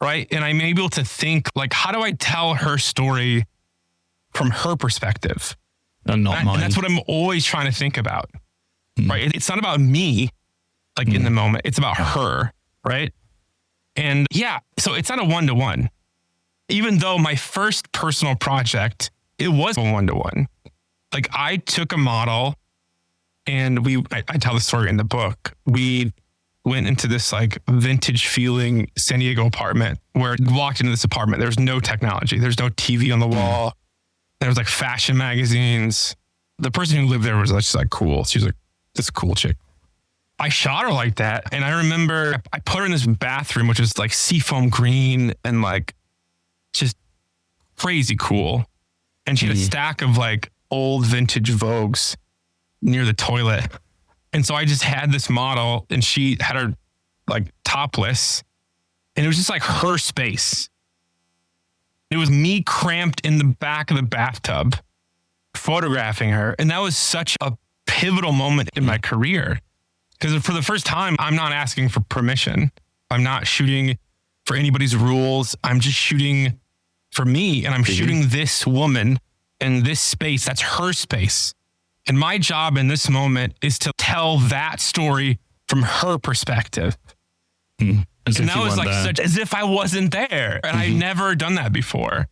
right? And I'm able to think like, how do I tell her story from her perspective? And not mine. And that's what I'm always trying to think about, right? It's not about me, like in the moment. It's about her, right? And yeah, so it's not a one-to-one. Even though my first personal project, it was a one-to-one. Like I took a model and I tell the story in the book. We went into this like vintage feeling San Diego apartment where we walked into this apartment. There's no technology. There's no TV on the wall. There was like fashion magazines. The person who lived there was just like cool. She was like this cool chick. I shot her like that. And I remember I put her in this bathroom, which is like seafoam green and like just crazy cool. And she had a stack of like old vintage Vogues near the toilet. And so I just had this model and she had her like topless and it was just like her space. It was me cramped in the back of the bathtub photographing her. And that was such a pivotal moment in my career. Because for the first time, I'm not asking for permission. I'm not shooting for anybody's rules. I'm just shooting for me. And I'm shooting this woman in this space. That's her space. And my job in this moment is to tell that story from her perspective. And that was like such as if I wasn't there. And I've never done that before.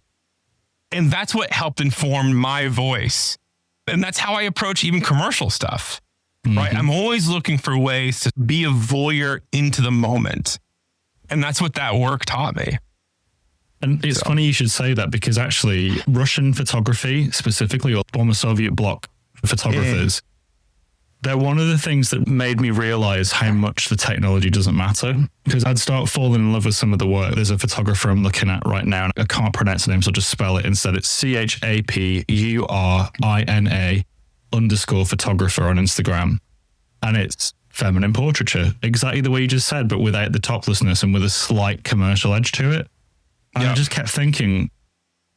And that's what helped inform my voice. And that's how I approach even commercial stuff. Right. I'm always looking for ways to be a voyeur into the moment. And that's what that work taught me. And it's funny you should say that because actually Russian photography specifically, or former Soviet bloc photographers, they're one of the things that made me realize how much the technology doesn't matter. Because I'd start falling in love with some of the work. There's a photographer I'm looking at right now. And I can't pronounce the name, so I'll just spell it instead. It's CHAPURINA_photographer on Instagram. And it's feminine portraiture, exactly the way you just said, but without the toplessness and with a slight commercial edge to it. And I just kept thinking,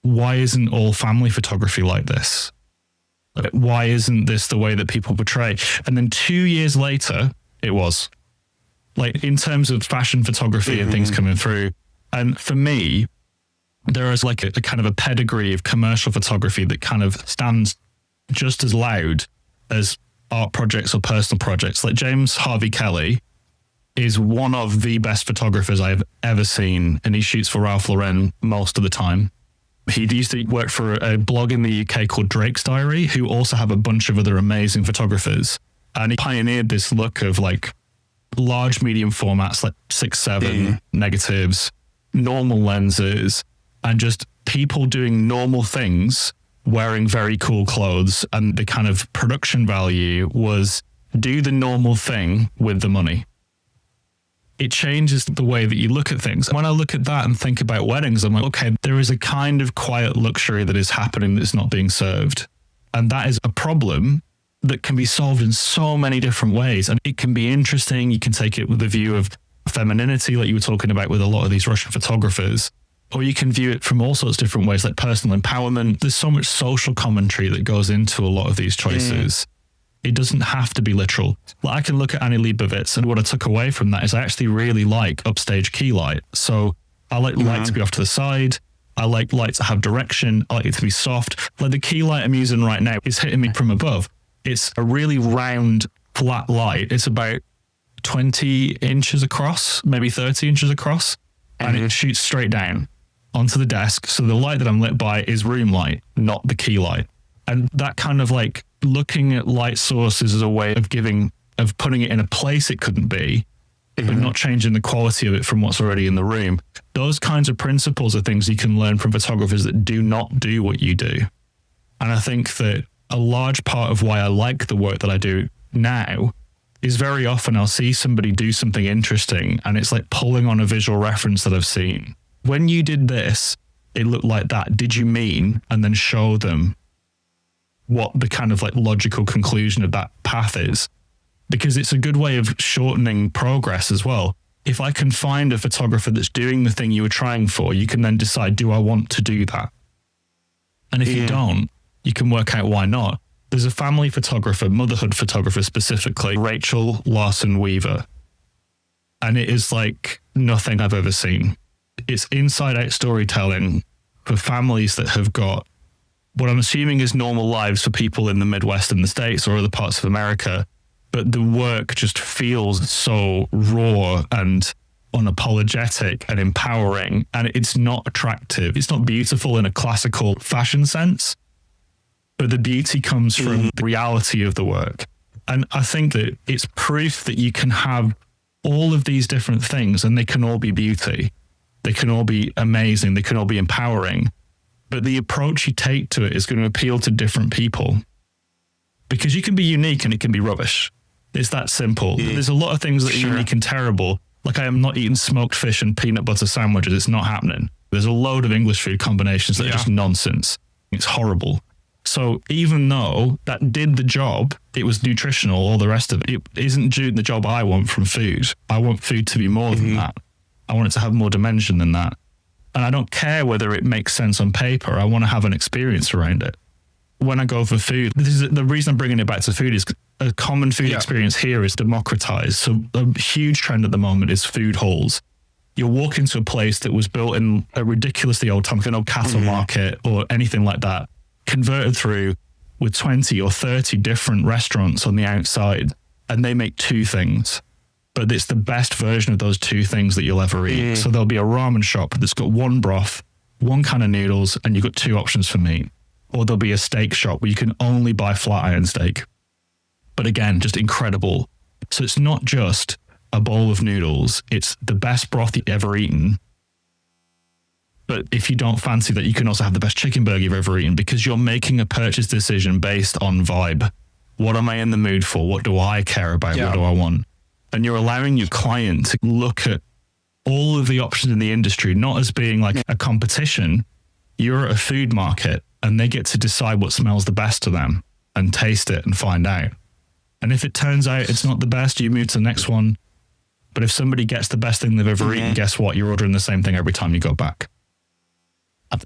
why isn't all family photography like this? Why isn't this the way that people portray? And then 2 years later, it was. Like in terms of fashion photography and things coming through. And for me, there is like a kind of a pedigree of commercial photography that kind of stands just as loud as art projects or personal projects. Like James Harvey Kelly is one of the best photographers I've ever seen. And he shoots for Ralph Lauren most of the time. He used to work for a blog in the UK called Drake's Diary, who also have a bunch of other amazing photographers. And he pioneered this look of like large medium formats, like 6:7 negatives, normal lenses, and just people doing normal things, wearing very cool clothes. And the kind of production value was do the normal thing with the money. It changes the way that you look at things. When I look at that and think about weddings, I'm like, okay, there is a kind of quiet luxury that is happening that's not being served. And that is a problem that can be solved in so many different ways. And it can be interesting. You can take it with the view of femininity, like you were talking about with a lot of these Russian photographers, or you can view it from all sorts of different ways, like personal empowerment. There's so much social commentary that goes into a lot of these choices. It doesn't have to be literal. Like I can look at Annie Leibovitz, and what I took away from that is I actually really like upstage key light. So I like light to be off to the side. I like light to have direction. I like it to be soft. Like the key light I'm using right now is hitting me from above. It's a really round, flat light. It's about 20 inches across, maybe 30 inches across, and it shoots straight down onto the desk. So the light that I'm lit by is room light, not the key light. And that kind of like looking at light sources as a way of putting it in a place it couldn't be, but not changing the quality of it from what's already in the room. Those kinds of principles are things you can learn from photographers that do not do what you do. And I think that a large part of why I like the work that I do now is very often I'll see somebody do something interesting and it's like pulling on a visual reference that I've seen. When you did this, it looked like that. Did you mean? And then show them what the kind of like logical conclusion of that path is, because it's a good way of shortening progress as well. If I can find a photographer that's doing the thing you were trying for, you can then decide, do I want to do that? And if you don't, you can work out why not. There's a family photographer, motherhood photographer specifically, Rachel Larson Weaver. And it is like nothing I've ever seen. It's inside out storytelling for families that have got what I'm assuming is normal lives for people in the Midwest and the States or other parts of America. But the work just feels so raw and unapologetic and empowering. And it's not attractive. It's not beautiful in a classical fashion sense, but the beauty comes from the reality of the work. And I think that it's proof that you can have all of these different things and they can all be beauty. They can all be amazing. They can all be empowering. But the approach you take to it is going to appeal to different people, because you can be unique and it can be rubbish. It's that simple. There's a lot of things that are unique and terrible. Like, I am not eating smoked fish and peanut butter sandwiches. It's not happening. There's a load of English food combinations that are just nonsense. It's horrible. So even though that did the job, it was nutritional, all the rest of it, it isn't doing the job I want from food. I want food to be more than that. I want it to have more dimension than that. And I don't care whether it makes sense on paper. I want to have an experience around it. When I go for food, this is the reason I'm bringing it back to food is a common food experience here is democratized. So a huge trend at the moment is food halls. You'll walk into a place that was built in a ridiculously old time, like an old cattle market or anything like that, converted through with 20 or 30 different restaurants on the outside, and they make two things. But it's the best version of those two things that you'll ever eat. So there'll be a ramen shop that's got one broth, one kind of noodles, and you've got two options for meat. Or there'll be a steak shop where you can only buy flat iron steak. But again, just incredible. So it's not just a bowl of noodles. It's the best broth you've ever eaten. But if you don't fancy that, you can also have the best chicken burger you've ever eaten, because you're making a purchase decision based on vibe. What am I in the mood for? What do I care about? What do I want? And you're allowing your client to look at all of the options in the industry, not as being like a competition. You're at a food market and they get to decide what smells the best to them and taste it and find out. And if it turns out it's not the best, you move to the next one. But if somebody gets the best thing they've ever eaten, guess what? You're ordering the same thing every time you go back.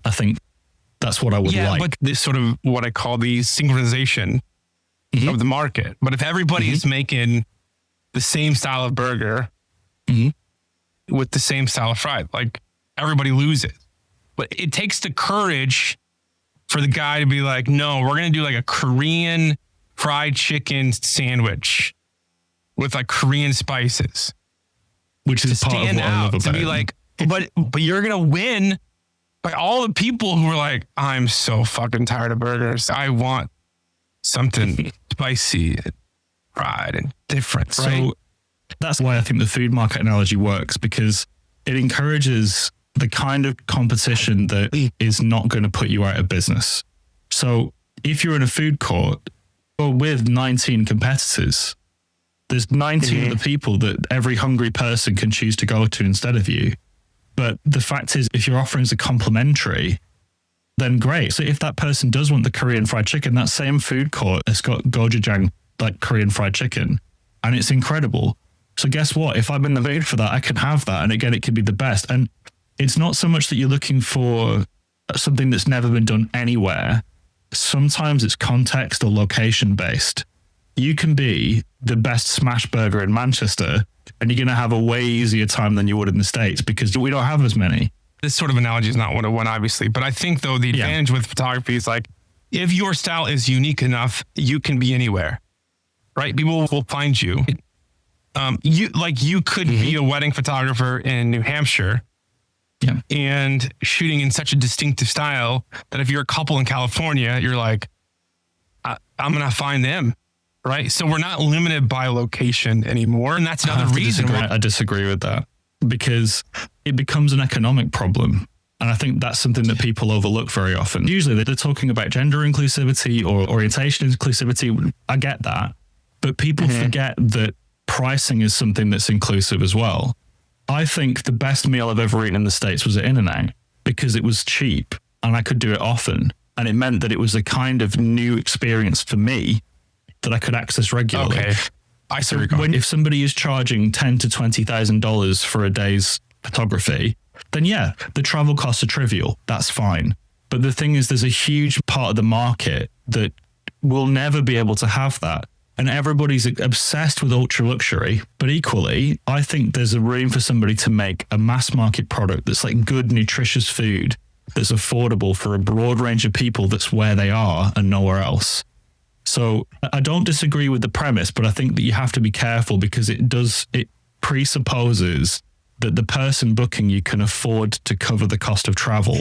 I think that's what I would like. Yeah, but this sort of what I call the synchronization of the market. But if everybody is making the same style of burger with the same style of fry, like, everybody loses. But it takes the courage for the guy to be like, no, we're going to do like a Korean fried chicken sandwich with like Korean spices, which is to part of stand what I love out, to about be it. like, but you're going to win by all the people who are like, I'm so fucking tired of burgers. I want something spicy and fried and different. Right? So that's why I think the food market analogy works, because it encourages the kind of competition that is not going to put you out of business. So if you're in a food court or with 19 competitors, there's 19 of the people that every hungry person can choose to go to instead of you. But the fact is, if your offering is a complimentary, then great. So if that person does want the Korean fried chicken, that same food court has got gochujang, like Korean fried chicken, and it's incredible. So guess what? If I'm in the mood for that, I can have that. And again, it can be the best. And it's not so much that you're looking for something that's never been done anywhere. Sometimes it's context or location based. You can be the best smash burger in Manchester and you're going to have a way easier time than you would in the States because we don't have as many. This sort of analogy is not one-to-one, obviously, but I think though the advantage with photography is like, if your style is unique enough, you can be anywhere, right? People will find you. You could be a wedding photographer in New Hampshire and shooting in such a distinctive style that if you're a couple in California, you're like, I'm going to find them. Right. So we're not limited by location anymore. And that's another reason. I disagree with that because it becomes an economic problem. And I think that's something that people overlook very often. Usually they're talking about gender inclusivity or orientation inclusivity. I get that. But people forget that pricing is something that's inclusive as well. I think the best meal I've ever eaten in the States was at In-N-Out because it was cheap and I could do it often. And it meant that it was a kind of new experience for me that I could access regularly. Okay. I see where you're going. If somebody is charging $10,000 to $20,000 for a day's photography, then the travel costs are trivial. That's fine. But the thing is, there's a huge part of the market that will never be able to have that. And everybody's obsessed with ultra luxury. But equally, I think there's a room for somebody to make a mass market product that's like good, nutritious food that's affordable for a broad range of people that's where they are and nowhere else. So I don't disagree with the premise, but I think that you have to be careful because it presupposes that the person booking you can afford to cover the cost of travel,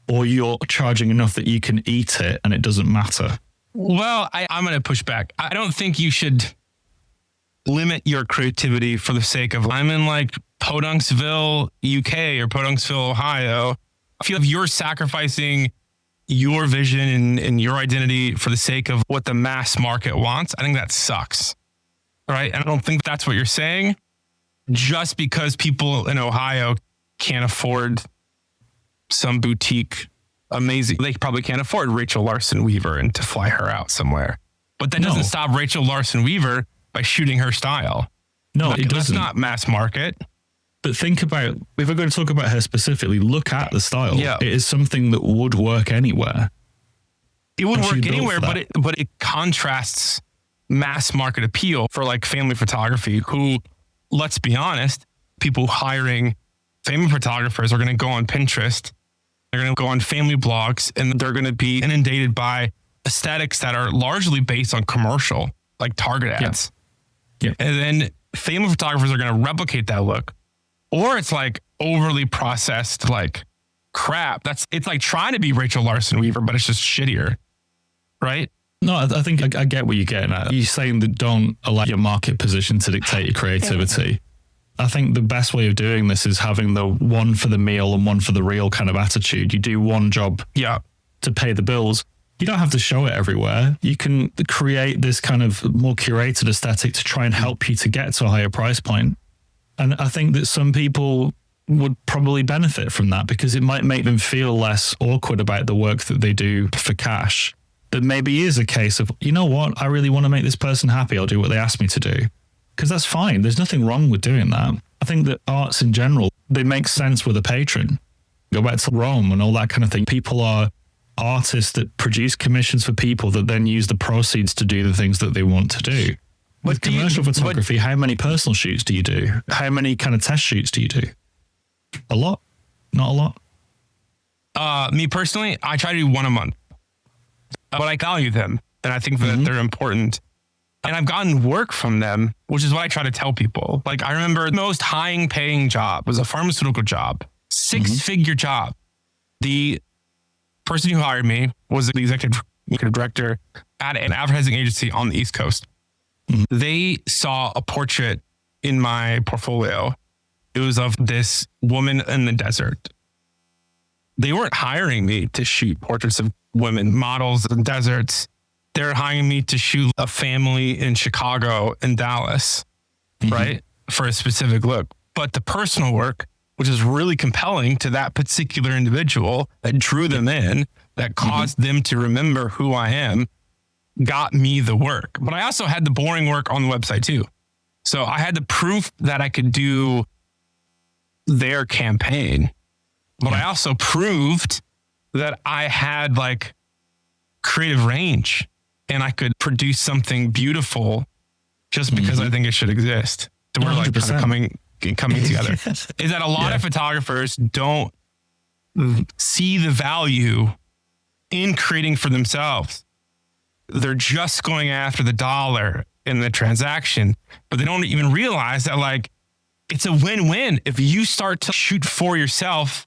or you're charging enough that you can eat it and it doesn't matter. Well, I'm going to push back. I don't think you should limit your creativity for the sake of, I'm in like Podunksville, UK or Podunksville, Ohio. I feel if you're sacrificing your vision and your identity for the sake of what the mass market wants, I think that sucks. Right? And I don't think that's what you're saying. Just because people in Ohio can't afford some boutique amazing, they probably can't afford Rachel Larson Weaver and to fly her out somewhere. But that doesn't stop Rachel Larson Weaver by shooting her style. No, it doesn't. That's not mass market. But think about, if we're going to talk about her specifically, look at the style. Yeah. It is something that would work anywhere. It would work anywhere, but it contrasts mass market appeal for like family photography, who, let's be honest, people hiring family photographers are going to go on Pinterest, they're going to go on family blogs, and they're going to be inundated by aesthetics that are largely based on commercial, like Target ads. Yeah. And then family photographers are going to replicate that look. Or it's like overly processed, like crap. It's like trying to be Rachel Larson Weaver, but it's just shittier. Right? No, I think I get what you're getting at. You're saying that don't allow your market position to dictate your creativity. I think the best way of doing this is having the one for the meal and one for the real kind of attitude. You do one job to pay the bills. You don't have to show it everywhere. You can create this kind of more curated aesthetic to try and help you to get to a higher price point. And I think that some people would probably benefit from that because it might make them feel less awkward about the work that they do for cash. That maybe is a case of, you know what, I really want to make this person happy. I'll do what they ask me to do. Because that's fine. There's nothing wrong with doing that. I think that arts in general, they make sense with a patron. Go back to Rome and all that kind of thing. People are artists that produce commissions for people that then use the proceeds to do the things that they want to do. With commercial photography, how many personal shoots do you do? How many kind of test shoots do you do? A lot? Not a lot? Me personally, I try to do one a month. But I value them, and I think that they're important. And I've gotten work from them, which is what I try to tell people. Like, I remember the most high-paying job was a pharmaceutical job, six-figure job. The person who hired me was the executive director at an advertising agency on the East Coast. They saw a portrait in my portfolio. It was of this woman in the desert. They weren't hiring me to shoot portraits of women, models in deserts. They're hiring me to shoot a family in Chicago and Dallas, right? For a specific look. But the personal work, which is really compelling to that particular individual, that drew them in, that caused them to remember who I am, got me the work. But I also had the boring work on the website too. So I had the proof that I could do their campaign. But I also proved that I had like creative range and I could produce something beautiful just because I think it should exist. So we're like kind of coming together. Is that a lot of photographers don't see the value in creating for themselves. They're just going after the dollar in the transaction, but they don't even realize that like it's a win-win. If you start to shoot for yourself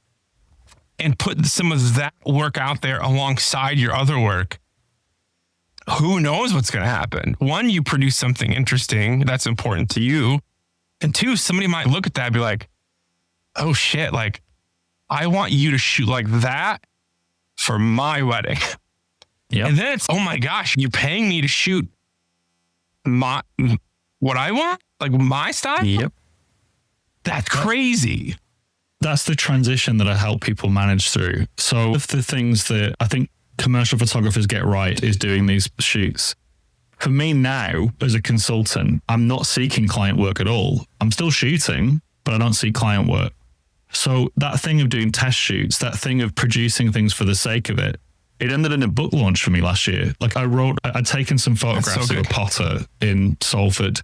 and put some of that work out there alongside your other work, who knows what's going to happen? One, you produce something interesting that's important to you. And two, somebody might look at that and be like, oh shit, like I want you to shoot like that for my wedding. Yep. And then it's, oh my gosh, you're paying me to shoot what I want? Like my style? Yep. That's crazy. That's the transition that I help people manage through. So one of the things that I think commercial photographers get right is doing these shoots. For me now, as a consultant, I'm not seeking client work at all. I'm still shooting, but I don't see client work. So that thing of doing test shoots, that thing of producing things for the sake of it, it ended in a book launch for me last year. Like I'd taken some photographs of a potter in Salford,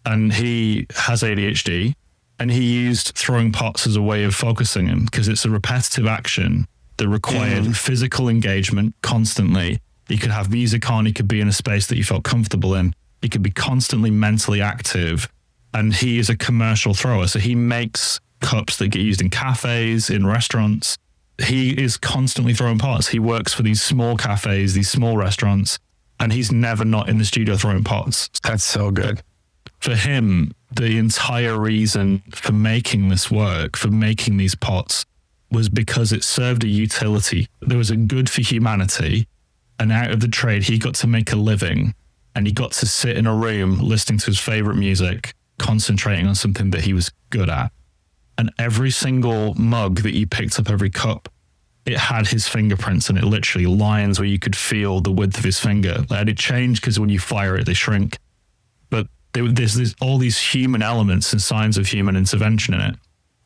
and he has ADHD, and he used throwing pots as a way of focusing him because it's a repetitive action that required physical engagement constantly. You could have music on, you could be in a space that you felt comfortable in. You could be constantly mentally active. And he is a commercial thrower. So he makes cups that get used in cafes, in restaurants. He is constantly throwing pots. He works for these small cafes, these small restaurants, and he's never not in the studio throwing pots. That's so good. For him, the entire reason for making this work, for making these pots, was because it served a utility. There was a good for humanity, and out of the trade, he got to make a living, and he got to sit in a room listening to his favorite music, concentrating on something that he was good at. And every single mug that you picked up, every cup, it had his fingerprints in it, literally lines where you could feel the width of his finger. Like, it changed because when you fire it, they shrink. But there's all these human elements and signs of human intervention in it.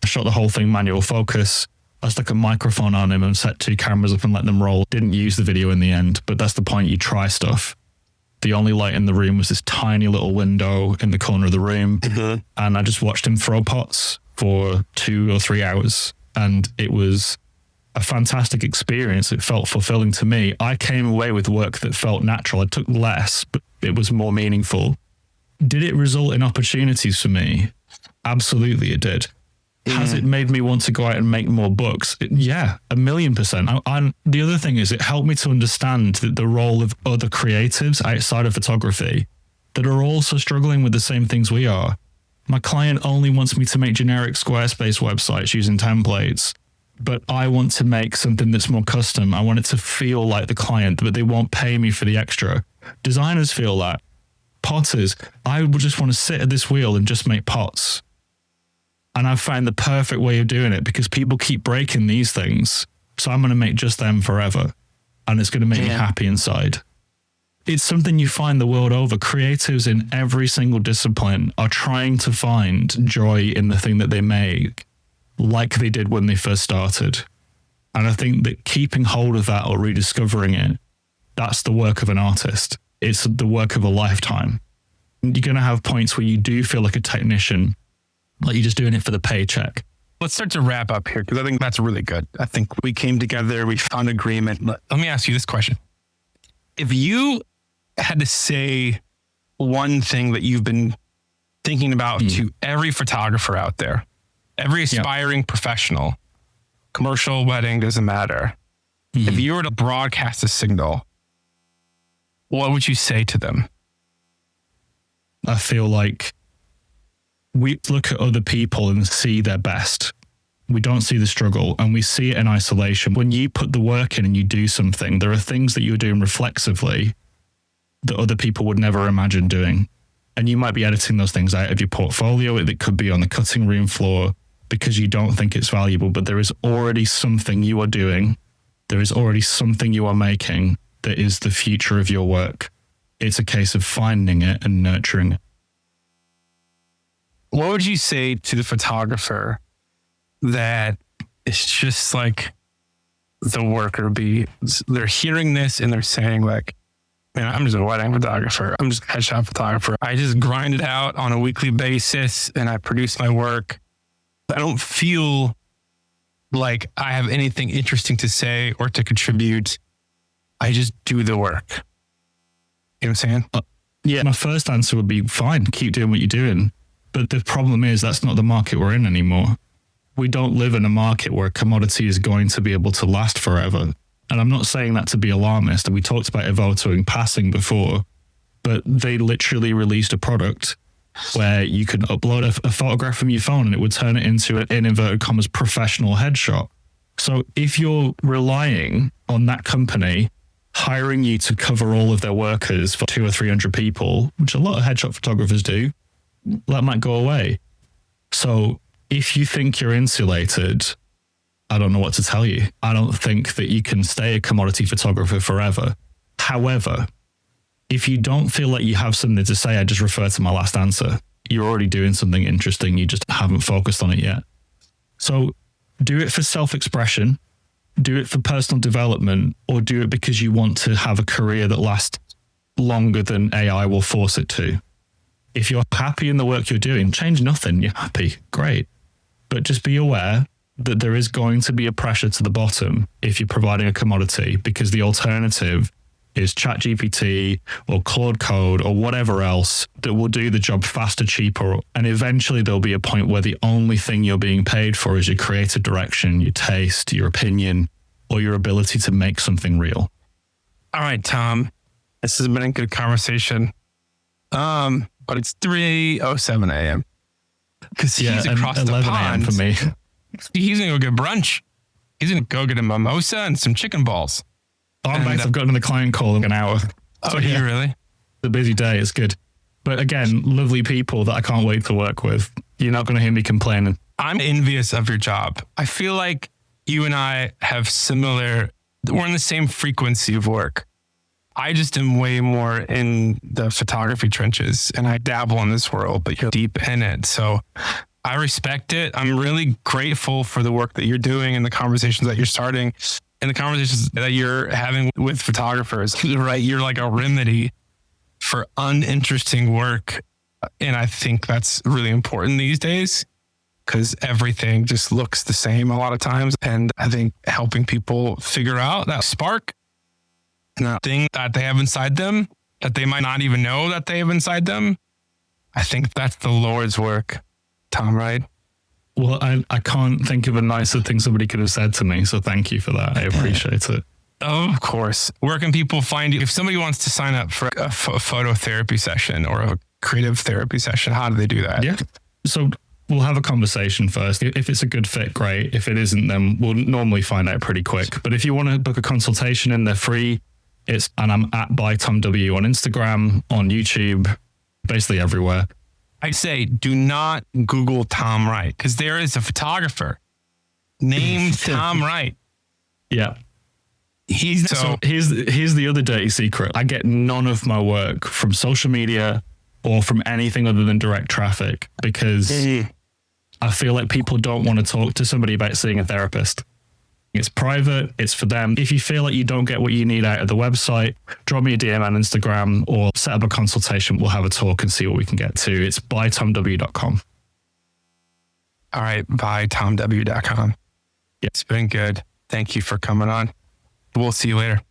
I shot the whole thing manual focus. I stuck a microphone on him and set 2 cameras up and let them roll. Didn't use the video in the end, but that's the point. You try stuff. The only light in the room was this tiny little window in the corner of the room. And I just watched him throw pots for 2 or 3 hours. And it was a fantastic experience. It felt fulfilling to me. I came away with work that felt natural. I took less, but it was more meaningful. Did it result in opportunities for me? Absolutely it did. Has it made me want to go out and make more books? Yeah, 1,000,000%. And the other thing is, it helped me to understand that the role of other creatives outside of photography that are also struggling with the same things we are. My client only wants me to make generic Squarespace websites using templates, but I want to make something that's more custom. I want it to feel like the client, but they won't pay me for the extra. Designers feel that. Potters, I would just want to sit at this wheel and just make pots. And I've found the perfect way of doing it because people keep breaking these things. So I'm going to make just them forever. And it's going to make me happy inside. It's something you find the world over. Creatives in every single discipline are trying to find joy in the thing that they make, like they did when they first started. And I think that keeping hold of that or rediscovering it, that's the work of an artist. It's the work of a lifetime. You're going to have points where you do feel like a technician, like you're just doing it for the paycheck. Let's start to wrap up here because I think that's really good. I think we came together, we found agreement. Let me ask you this question. If you had to say one thing that you've been thinking about to every photographer out there, every aspiring professional, commercial, wedding, doesn't matter. If you were to broadcast a signal, what would you say to them? I feel like we look at other people and see their best. We don't see the struggle and we see it in isolation. When you put the work in and you do something, there are things that you're doing reflexively that other people would never imagine doing. And you might be editing those things out of your portfolio. It could be on the cutting room floor because you don't think it's valuable, but there is already something you are doing. There is already something you are making that is the future of your work. It's a case of finding it and nurturing it. What would you say to the photographer that it's just like the worker bee? They're hearing this and they're saying like, man, I'm just a wedding photographer. I'm just a headshot photographer. I just grind it out on a weekly basis and I produce my work. I don't feel like I have anything interesting to say or to contribute. I just do the work. You know what I'm saying? Yeah, my first answer would be fine. Keep doing what you're doing. But the problem is that's not the market we're in anymore. We don't live in a market where a commodity is going to be able to last forever. And I'm not saying that to be alarmist. And we talked about Evoto in passing before, but they literally released a product where you could upload a photograph from your phone and it would turn it into an, in inverted commas, professional headshot. So if you're relying on that company hiring you to cover all of their workers for 200 or 300 people, which a lot of headshot photographers do, that might go away. So if you think you're insulated, I don't know what to tell you. I don't think that you can stay a commodity photographer forever. However, if you don't feel like you have something to say, I just refer to my last answer. You're already doing something interesting. You just haven't focused on it yet. So do it for self-expression, do it for personal development, or do it because you want to have a career that lasts longer than AI will force it to. If you're happy in the work you're doing, change nothing. You're happy. Great. But just be aware that there is going to be a pressure to the bottom if you're providing a commodity, because the alternative is ChatGPT or Claude Code or whatever else that will do the job faster, cheaper. And eventually there'll be a point where the only thing you're being paid for is your creative direction, your taste, your opinion, or your ability to make something real. All right, Tom, this has been a good conversation. But it's 3:07 a.m. because he's across the 11 pond. a.m. for me. He's going to go get brunch. He's going to go get a mimosa and some chicken balls. Oh, mate, I've got another client call in an hour. Oh, you really? It's a busy day. It's good. But again, lovely people that I can't wait to work with. You're not going to hear me complaining. I'm envious of your job. I feel like you and I have we're in the same frequency of work. I just am way more in the photography trenches and I dabble in this world, but you're deep in it. So I respect it. I'm really grateful for the work that you're doing and the conversations that you're starting and the conversations that you're having with photographers, right? You're like a remedy for uninteresting work. And I think that's really important these days because everything just looks the same a lot of times. And I think helping people figure out that spark and that thing that they have inside them that they might not even know that they have inside them. I think that's the Lord's work, Tom, right? Well, I can't think of a nicer thing somebody could have said to me. So thank you for that. I appreciate it. Oh, of course. Where can people find you? If somebody wants to sign up for a phototherapy session or a creative therapy session, how do they do that? Yeah. So we'll have a conversation first. If it's a good fit, great. If it isn't, then we'll normally find out pretty quick. But if you want to book a consultation and they're free, and I'm at bytomw on Instagram, on YouTube, basically everywhere. I say, do not Google Tom Wright because there is a photographer named Tom Wright. Yeah. So here's the other dirty secret. I get none of my work from social media or from anything other than direct traffic because I feel like people don't want to talk to somebody about seeing a therapist. It's private. It's for them. If you feel like you don't get what you need out of the website, drop me a DM on Instagram or set up a consultation. We'll have a talk and see what we can get to. It's bytomw.com. All right. Bytomw.com. Yeah. It's been good. Thank you for coming on. We'll see you later.